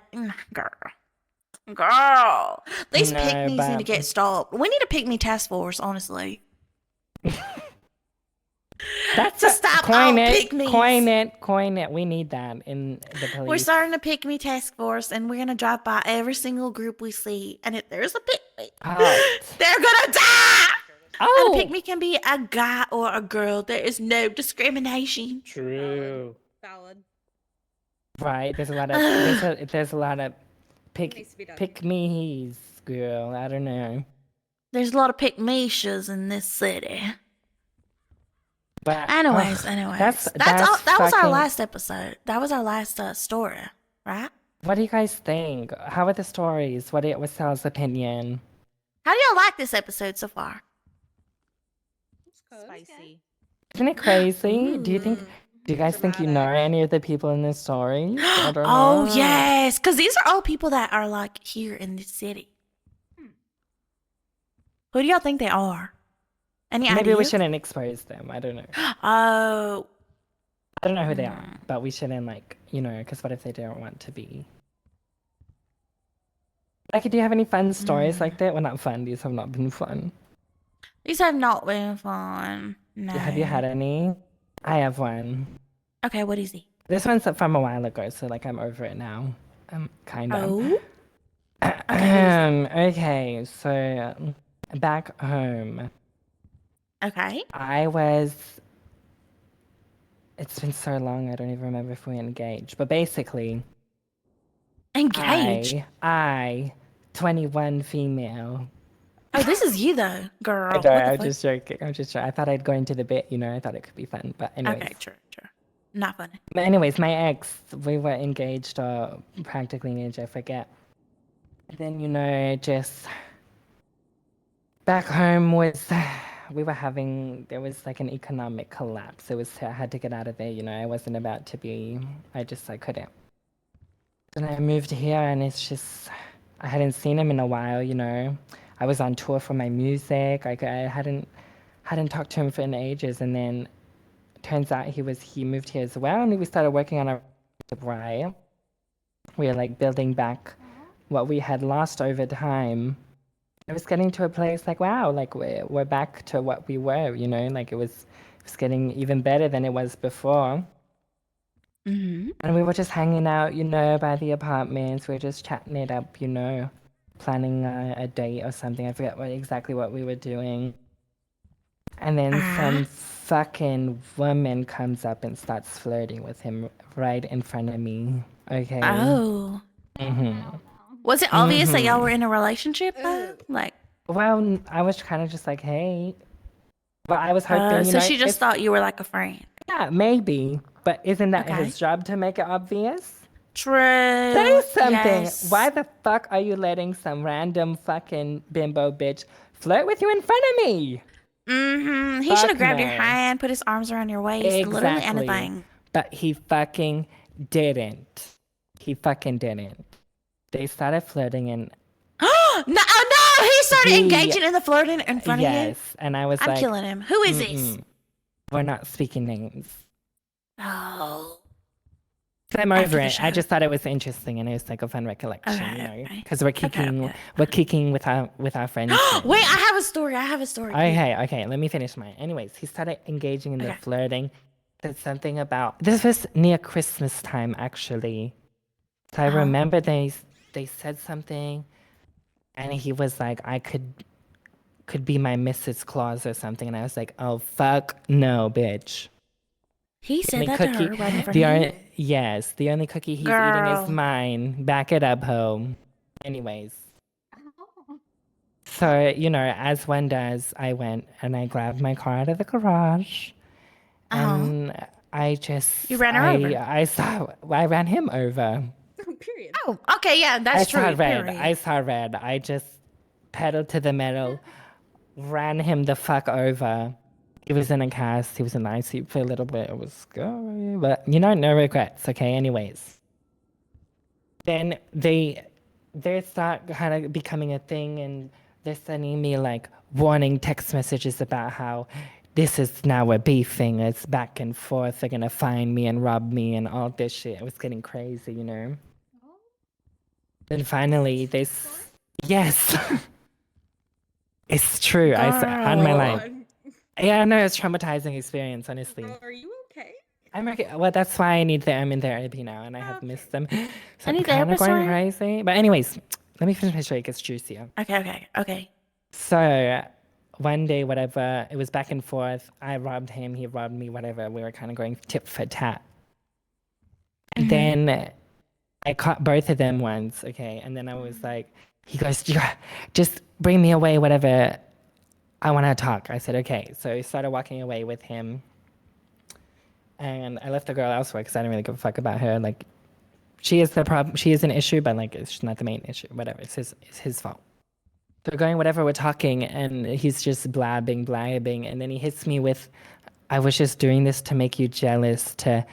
D: girl, these
C: No,
D: pick me's need to
C: but-
D: get stopped. We need a pick me task force, honestly.
C: That's
D: To stop all
C: coin it,
D: pick-me's.
C: coin it. We need that in the police.
D: We're starting a pick me task force, and we're gonna drive by every single group we see, and if there's a pick me,
C: Hot.
D: they're gonna die.
C: Oh,
D: And a pick me can be a guy or a girl. There is no discrimination.
B: True.
G: Valid.
C: right. There's a lot of there's a lot of
G: Needs to be done.
C: pick me's, girl. I don't know.
D: There's a lot of pick meshas in this city.
C: But
D: Anyways,
C: ugh,
D: that's all.
C: that's
D: That was our
C: fucking-
D: last episode. That was our last story, right?
C: What do you guys think? How are the stories? What's Sal's opinion?
D: How do y'all like this episode so far?
G: Spicy.
C: Isn't it crazy? Do you guys think you know any of the people in this story? I don't
D: Oh
C: know.
D: yes, because these are all people that are like here in this city. Who do y'all think they are? Any
C: Maybe we
D: ideas?
C: shouldn't expose them. I don't know.
D: Oh,
C: I don't know who they are, but we shouldn't because what if they don't want to be? Like, do you have any fun stories like that? Well, not fun. These have not been fun.
D: these have not been fun. No.
C: Have you had any? I have one.
D: Okay, what is he?
C: This one's from a while ago, so like I'm over it now. Kind of.
D: Oh,
C: Okay, so back home,
D: okay.
C: it's been so long, I don't even remember if we engaged, but basically,
D: Engaged.
C: I 21 female.
D: Oh, this is you though, girl.
C: I
D: What
C: don't,
D: the
C: I'm
D: fuck?
C: just joking. I'm just joking. I thought I'd go into the bit, I thought it could be fun, but anyways.
D: Okay, true. Not funny.
C: But anyways, my ex, we were engaged or practically engaged, I forget. And then, just back home there was like an economic collapse. I had to get out of there, I wasn't about to be, I couldn't. And I moved here and it's just, I hadn't seen him in a while, I was on tour for my music. I hadn't talked to him for ages, and then turns out he moved here as well, and we started working on a right. We were like building back what we had lost over time. It was getting to a place like, wow, like we're back to what we were, like it was getting even better than it was before.
D: Mm-hmm.
C: And we were just hanging out, by the apartments. We were just chatting it up, planning a date or something. I forget exactly what we were doing. And then some fucking woman comes up and starts flirting with him right in front of me. Okay.
D: Oh.
C: Mm-hmm.
D: Was it obvious that y'all were in a relationship though? Like,
C: Well, I was kind of just like, hey. But I was hoping,
D: so she just
C: it's-
D: thought you were like a friend.
C: Yeah, maybe. But isn't that
D: Okay.
C: his job to make it obvious?
D: True.
C: Say something.
D: Yes.
C: Why the fuck are you letting some random fucking bimbo bitch flirt with you in front of me?
D: Mm-hmm. He
C: Fuck
D: should have grabbed your
C: no.
D: hand, put his arms around your waist, literally
C: Exactly.
D: anything.
C: But he fucking didn't. He fucking didn't. They started flirting and
D: no, he started
C: He-
D: engaging in the flirting in front of you.
C: Yes, and I was
D: I'm
C: like,
D: killing him. Who is this?
C: "Mm-mm, we're not speaking names.
D: Oh.
C: So I'm
D: After
C: over
D: the
C: it. I
D: show.
C: just thought it was interesting and it was like a fun recollection,
D: Okay,
C: you know,
D: okay.
C: because we're kicking with our friends.
D: Wait, I have a story.
C: Okay, let me finish mine. Anyways, he started engaging in the
D: Okay.
C: flirting. Said something about this was near Christmas time actually. So I
D: Uh-huh.
C: remember they said something, and he was like, I could be my Mrs. Claus or something, and I was like, oh fuck no, bitch.
D: He
C: The
D: said
C: only
D: that to her right in front
C: the
D: of you.
C: yes, the only cookie he's eating
D: Girl.
C: is mine. Back it up, ho. Anyways. So, you know, as one does, I went and I grabbed my car out of the garage. And I just
D: You ran her over.
C: I ran him over.
G: Period.
D: Oh, okay, yeah, that's true.
C: I saw red.
D: period.
C: I saw red. I just pedaled to the metal, ran him the fuck over. He was in a cast. He was in the ICU for a little bit. It was scary, but you know, no regrets. Okay. Anyways, then they start kind of becoming a thing, and they're sending me like warning text messages about how this is now a beef thing. It's back and forth. They're gonna find me and rob me and all this shit. It was getting crazy, you know. Then finally, yes, it's true. On my life. Yeah, no, it's traumatizing experience, honestly.
G: Are you okay?
C: I'm okay. Well, that's why I'm in therapy now, and I have missed them. So
D: Any
C: I'm kind of
D: therapist
C: going
D: around?
C: crazy. But anyways, let me finish my story. It gets juicier.
D: Okay.
C: So one day, whatever, it was back and forth. I robbed him, he robbed me, whatever. We were kind of going tit for tat. And then I caught both of them once, okay? And then I was like, he goes, just bring me away, whatever. I want to talk. I said, okay. So I started walking away with him. And I left the girl elsewhere because I didn't really give a fuck about her. Like, she is the problem. She is an issue, but like, it's not the main issue. Whatever. It's his fault. So we're going, whatever, we're talking, and he's just blabbing. And then he hits me with, I was just doing this to make you jealous, to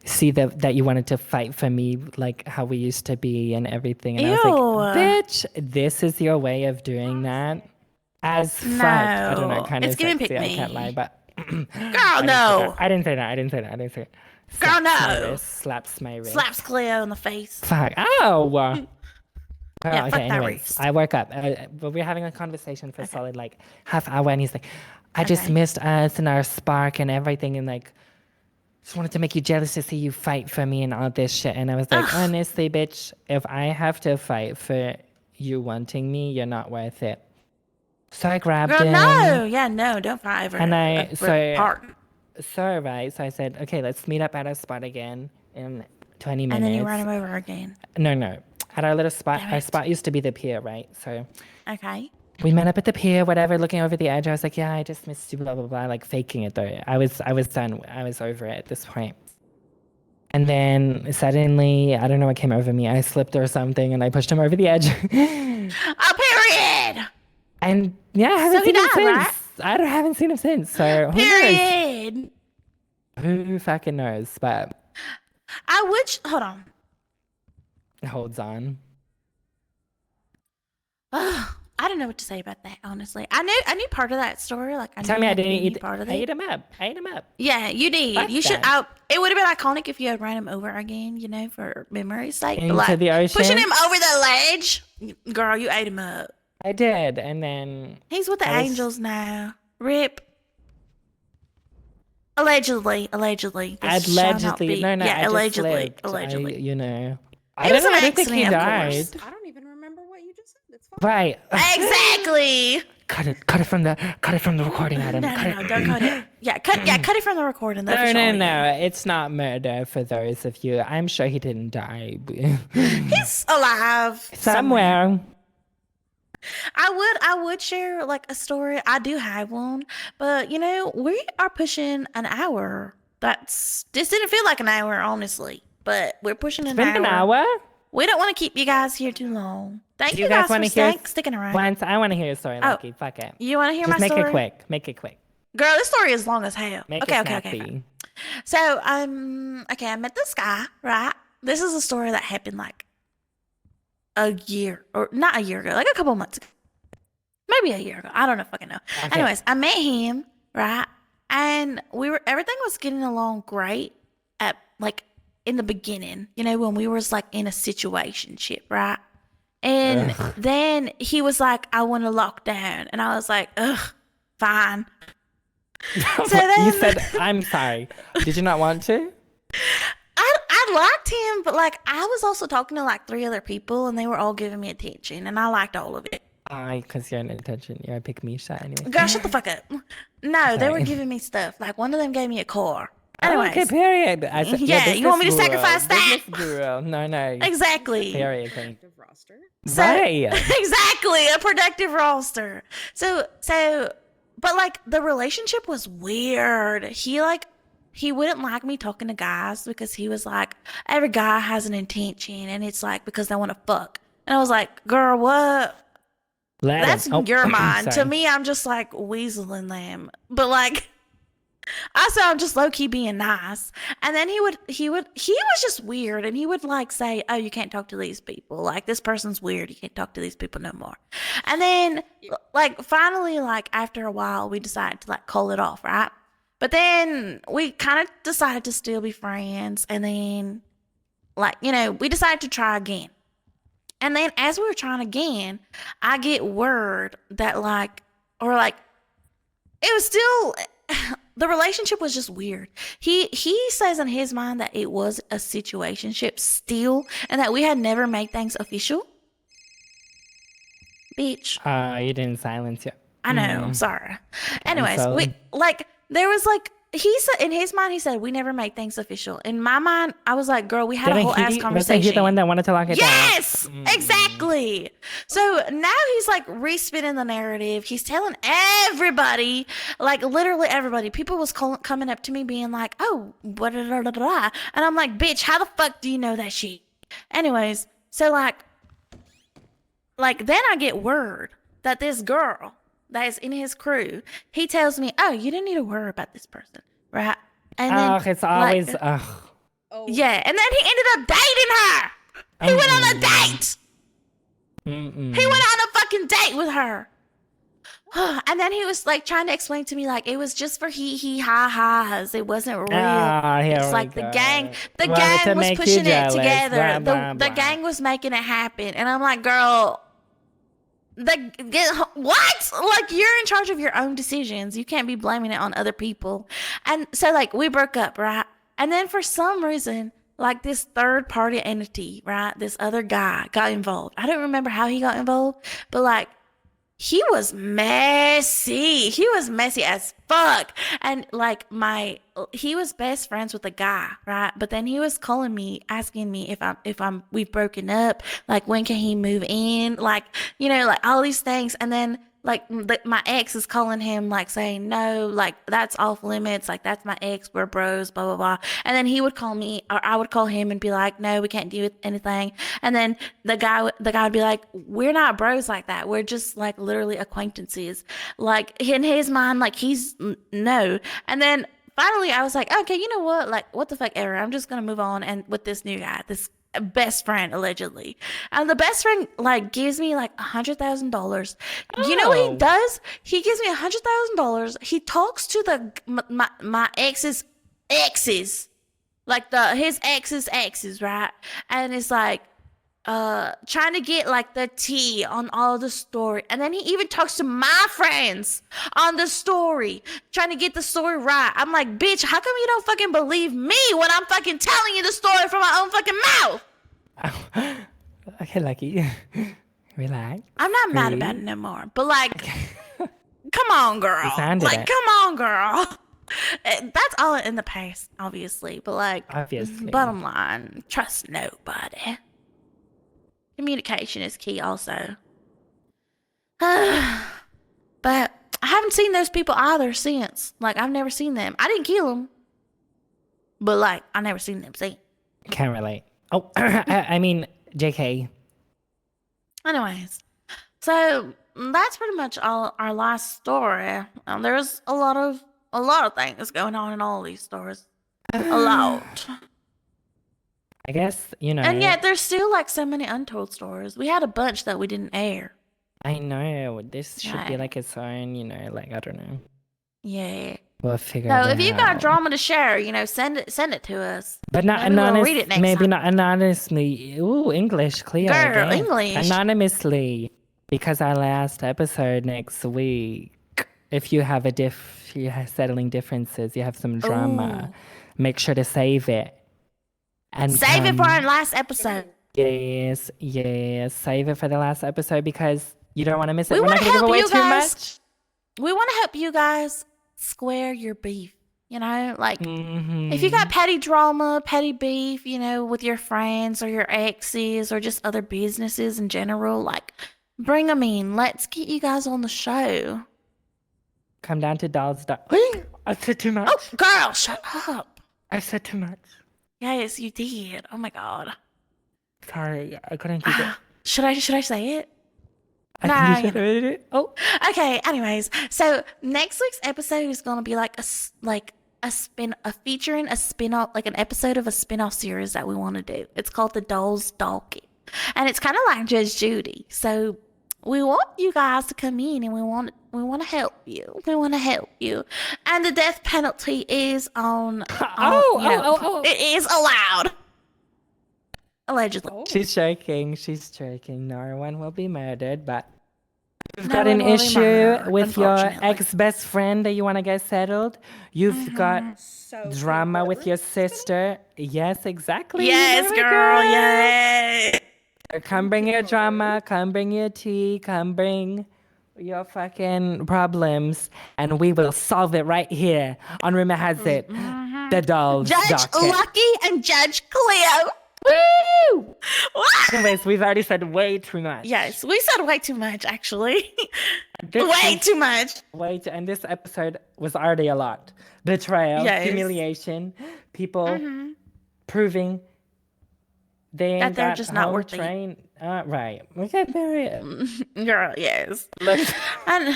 C: see that you wanted to fight for me, like how we used to be and everything. And I was like, bitch, this is your way of doing that? As fuck. I don't know,
D: No,
C: kind of
D: it's giving
C: sexy,
D: pick
C: I can't
D: me.
C: lie, but
D: Girl, no.
C: I didn't say that.
D: Girl,
C: Slaps my
D: no.
C: wrist, slaps my wrist.
D: Slaps Cleo in the face.
C: Fuck. Ow. Girl,
D: Yeah, fuck
C: okay,
D: that
C: anyways,
D: wrist.
C: I woke up, but we were having a conversation for a solid like half hour, and he's like, I just
D: Okay.
C: missed us and our spark and everything, and like, just wanted to make you jealous to see you fight for me and all this shit. And I was like, honestly, bitch, if I have to fight for you wanting me, you're not worth it. So I grabbed
D: Girl,
C: him.
D: no, don't fight over
C: And
D: part.
C: So right, so I said, okay, let's meet up at our spot again in 20 minutes.
D: And then you run him over again.
C: No. At our little spot,
D: Damn
C: our
D: it.
C: spot used to be the pier, right? So
D: Okay.
C: we met up at the pier, whatever, looking over the edge. I was like, yeah, I just missed you, blah, blah, blah, like faking it though. I was done. I was over it at this point. And then suddenly, I don't know what came over me. I slipped or something and I pushed him over the edge.
D: Period.
C: And yeah, I haven't
D: So he
C: seen him
D: died,
C: since.
D: right?
C: I haven't seen him since. So who knows?
D: Period.
C: Who fucking knows? But
D: Hold on.
C: it holds on.
D: Ugh, I don't know what to say about that, honestly. I knew part of that story. Like,
C: Tell me I didn't
D: knew
C: eat
D: part of
C: I
D: it.
C: ate him up. I ate him up.
D: Yeah, you did.
C: Fuck
D: You should.
C: that.
D: It would have been iconic if you had ran him over again, you know, for memory's sake. But,
C: Into
D: like,
C: the ocean.
D: pushing him over the ledge, girl, you ate him up.
C: I did. And then
D: He's with the
C: I was-
D: Angels now. Rip. Allegedly. This shall not be-
C: No,
D: Yeah,
C: I just
D: allegedly.
C: slipped.
D: Allegedly.
C: You know.
D: It was an
C: I don't think he
D: accident, of
C: died.
D: course.
G: I don't even remember what you just said. It's fine.
C: Right.
D: Exactly.
C: Cut it from the recording, Adam.
D: No, don't cut it. Yeah, cut it from the recording. That's
C: No. It's not murder for those of you. I'm sure he didn't die.
D: He's alive
C: Somewhere.
D: I would share like a story. I do have one, but you know, we are pushing an hour. This didn't feel like an hour, honestly, but we're pushing
C: It's been an hour?
D: We don't want to keep you guys here too long. Thank
C: Do
D: you
C: you guys
D: guys
C: wanna
D: for
C: hear
D: sticking around.
C: Once I want to hear a story,
D: Oh.
C: Lucky. Fuck it.
D: You want to hear
C: Just
D: my
C: make
D: story?
C: it quick. Make it quick.
D: Girl, this story is long as hell.
C: Make
D: Okay.
C: it snappy.
D: So, I met this guy, right? This is a story that happened like a year, or not a year ago, like a couple months ago. Maybe a year ago. I don't know fucking know.
C: Okay.
D: Anyways, I met him, right? And everything was getting along great at like in the beginning, you know, when we was like in a situationship, right? And then he was like, I want to lock down. And I was like, ugh, fine. So then
C: You said, I'm sorry. Did you not want to?
D: I liked him, but like I was also talking to like 3 other people and they were all giving me attention and I liked all of it.
C: Because you're an attention. You're a pick me shot anyway.
D: Girl, shut the fuck up. No, they were
C: Sorry.
D: giving me stuff. Like one of them gave me a car.
C: Oh,
D: Anyways,
C: okay, period. I said,
D: Yeah, you want me to
C: business
D: sacrifice
C: guru,
D: that?
C: business guru. No.
D: exactly.
C: Period. Queen.
G: Active roster.
D: So-
C: Right.
D: Exactly, a productive roster. So, but like the relationship was weird. He wouldn't like me talking to guys because he was like, every guy has an intention and it's like because they want to fuck. And I was like, girl, what?
C: Let him.
D: That's
C: Oh,
D: your mind. To
C: sorry.
D: me, I'm just like weaseling them. But like, also I'm just low key being nice. And then he was just weird. And he would like say, oh, you can't talk to these people. Like this person's weird. You can't talk to these people no more. And then like finally, like after a while, we decided to like call it off, right? But then we kind of decided to still be friends. And then like, you know, we decided to try again. And then as we were trying again, I get word that like it was still, the relationship was just weird. He says in his mind that it was a situationship still and that we had never made things official. Bitch.
C: You didn't silence yet.
D: I know, I'm sorry. Anyways,
C: so-
D: there was like, he said in his mind, he said, we never made things official. In my mind, I was like, girl, we had a whole ass
C: Wasn't
D: conversation.
C: he the one that wanted to lock it down?
D: Yes, exactly. So now he's like respinning the narrative. He's telling everybody, like literally everybody. People was coming up to me being like, "Oh, what?" And I'm like, "Bitch, how the fuck do you know that shit?" Anyways, so like then I get word that this girl that is in his crew, he tells me, "Oh, you didn't need to worry about this person, right?" And then
C: It's always.
G: Oh.
D: yeah, and then he ended up dating her. He went on a date.
C: Mm-mm.
D: He went on a fucking date with her. And then he was like trying to explain to me like it was just for hee ha ha's. It wasn't real.
C: Here
D: It's
C: we
D: like the
C: go.
D: gang
C: Wanted to
D: was
C: make you
D: pushing it
C: jealous.
D: together.
C: Blah,
D: The
C: blah, blah.
D: gang was making it happen. And I'm like, girl, what? Like you're in charge of your own decisions. You can't be blaming it on other people. And so like we broke up, right? And then for some reason, like this third party entity, right? This other guy got involved. I don't remember how he got involved, but like he was messy. He was messy as fuck. And like he was best friends with the guy, right? But then he was calling me, asking me if we've broken up, like when can he move in? Like, you know, like all these things. And then like my ex is calling him like saying, no, like that's off limits. Like that's my ex, we're bros, blah, blah, blah. And then he would call me or I would call him and be like, no, we can't do anything. And then the guy would be like, we're not bros like that. We're just like literally acquaintances. Like in his mind, like he's no. And then finally I was like, okay, you know what? Like what the fuck ever. I'm just going to move on. And with this new guy, this best friend allegedly, and the best friend like gives me like $100,000. You know what he does? He gives me $100,000. He talks to my ex's exes, like his exes, right? And it's like trying to get like the tea on all the story. And then he even talks to my friends on the story, trying to get the story right. I'm like, bitch, how come you don't fucking believe me when I'm fucking telling you the story from my own fucking mouth?
C: Okay, Lucky. Relax.
D: I'm not mad
C: Breathe.
D: about it no more. But like, come on, girl.
C: You sounded
D: Like,
C: it.
D: come on, girl. That's all in the past, obviously. But like,
C: Obviously.
D: bottom line, trust nobody. Communication is key also. But I haven't seen those people either since. Like, I've never seen them. I didn't kill them. But, like, I never seen them since.
C: Can't relate. Oh, I mean, JK.
D: Anyways, so that's pretty much all our last story. There's a lot of things going on in all these stories. A lot.
C: I guess, you know.
D: And yet there's still like so many untold stories. We had a bunch that we didn't air.
C: I know. This should be
D: Right.
C: like its own, you know, like, I don't know.
D: Yeah.
C: We'll figure
D: So
C: it
D: if you
C: out.
D: got drama to share, you know, send it to us.
C: But not
D: Maybe we'll
C: anonymous.
D: read it next
C: Maybe
D: time.
C: not anonymously. Ooh, English, clear.
D: Girl,
C: again.
D: English.
C: Anonymously. Because our last episode next week, if you have you're settling differences, you have some drama, make sure to save it. And
D: Save it for our
C: come-
D: last episode.
C: Yes, save it for the last episode because you don't want to miss it.
D: We
C: We're not
D: wanna
C: going to give
D: help
C: away
D: you
C: too
D: guys.
C: much.
D: We want to help you guys square your beef. You know, like
C: Mhm.
D: if you got petty drama, petty beef, you know, with your friends or your exes or just other businesses in general, like bring them in. Let's get you guys on the show.
C: Come down to Dolls. I said too much.
D: Oh, girl, shut up.
C: I said too much.
D: Yes, you did. Oh my god.
C: Sorry, I couldn't keep it.
D: Should I say it?
C: I
D: Nah,
C: think you should read it. Oh,
D: Okay. Anyways, so next week's episode is gonna be like featuring a spin-off, like an episode of a spin-off series that we want to do. It's called The Dolls Docket, and it's kind of like Judge Judy. So we want you guys to come in, and we want to help you. We want to help you, and the death penalty is on. It is allowed. Allegedly.
C: She's joking. She's joking. No one will be murdered, but you've
D: No
C: got an
D: one will be
C: issue
D: murdered,
C: with your
D: unfortunately.
C: ex-best friend that you want to get settled. You've got drama with your sister. Yes, exactly.
D: Yes,
C: Oh my
D: girl.
C: God.
D: Yes.
C: Come bring your drama. Come bring your tea. Come bring your fucking problems, and we will solve it right here on Rumor Has It, the Dolls
D: Judge
C: Docket.
D: Lucky and Judge Cleo.
C: Woo!
D: What?
C: Anyways, we've already said way too much.
D: Yes, we said way too much, actually.
C: This
D: way
C: is-
D: too much.
C: and this episode was already a lot. Betrayal,
D: Yes.
C: humiliation, people proving they ain't
D: That they're
C: got
D: just not
C: home
D: worthy.
C: train. Right. We got very.
D: Girl, yes.
C: Look,
D: And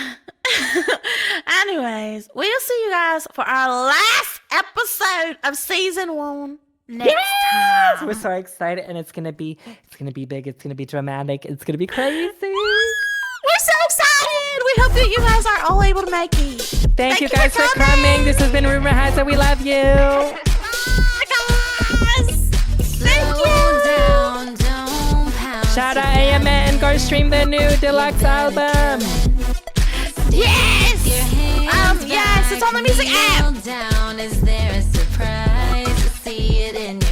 D: anyways, we'll see you guys for our last episode of season 1 next time.
C: we're so excited, and it's gonna be big. It's gonna be dramatic. It's gonna be crazy.
D: We're so excited. We hope that you guys are all able to make it.
C: Thank you guys for coming. This has been Rumor Has It. We love you.
D: Bye, guys. Thank you.
F: Down, don't pound.
C: Shout out AMN and go stream the new deluxe album.
D: Yes. Yes, it's on the music app.
F: Down, is there a surprise? See it in your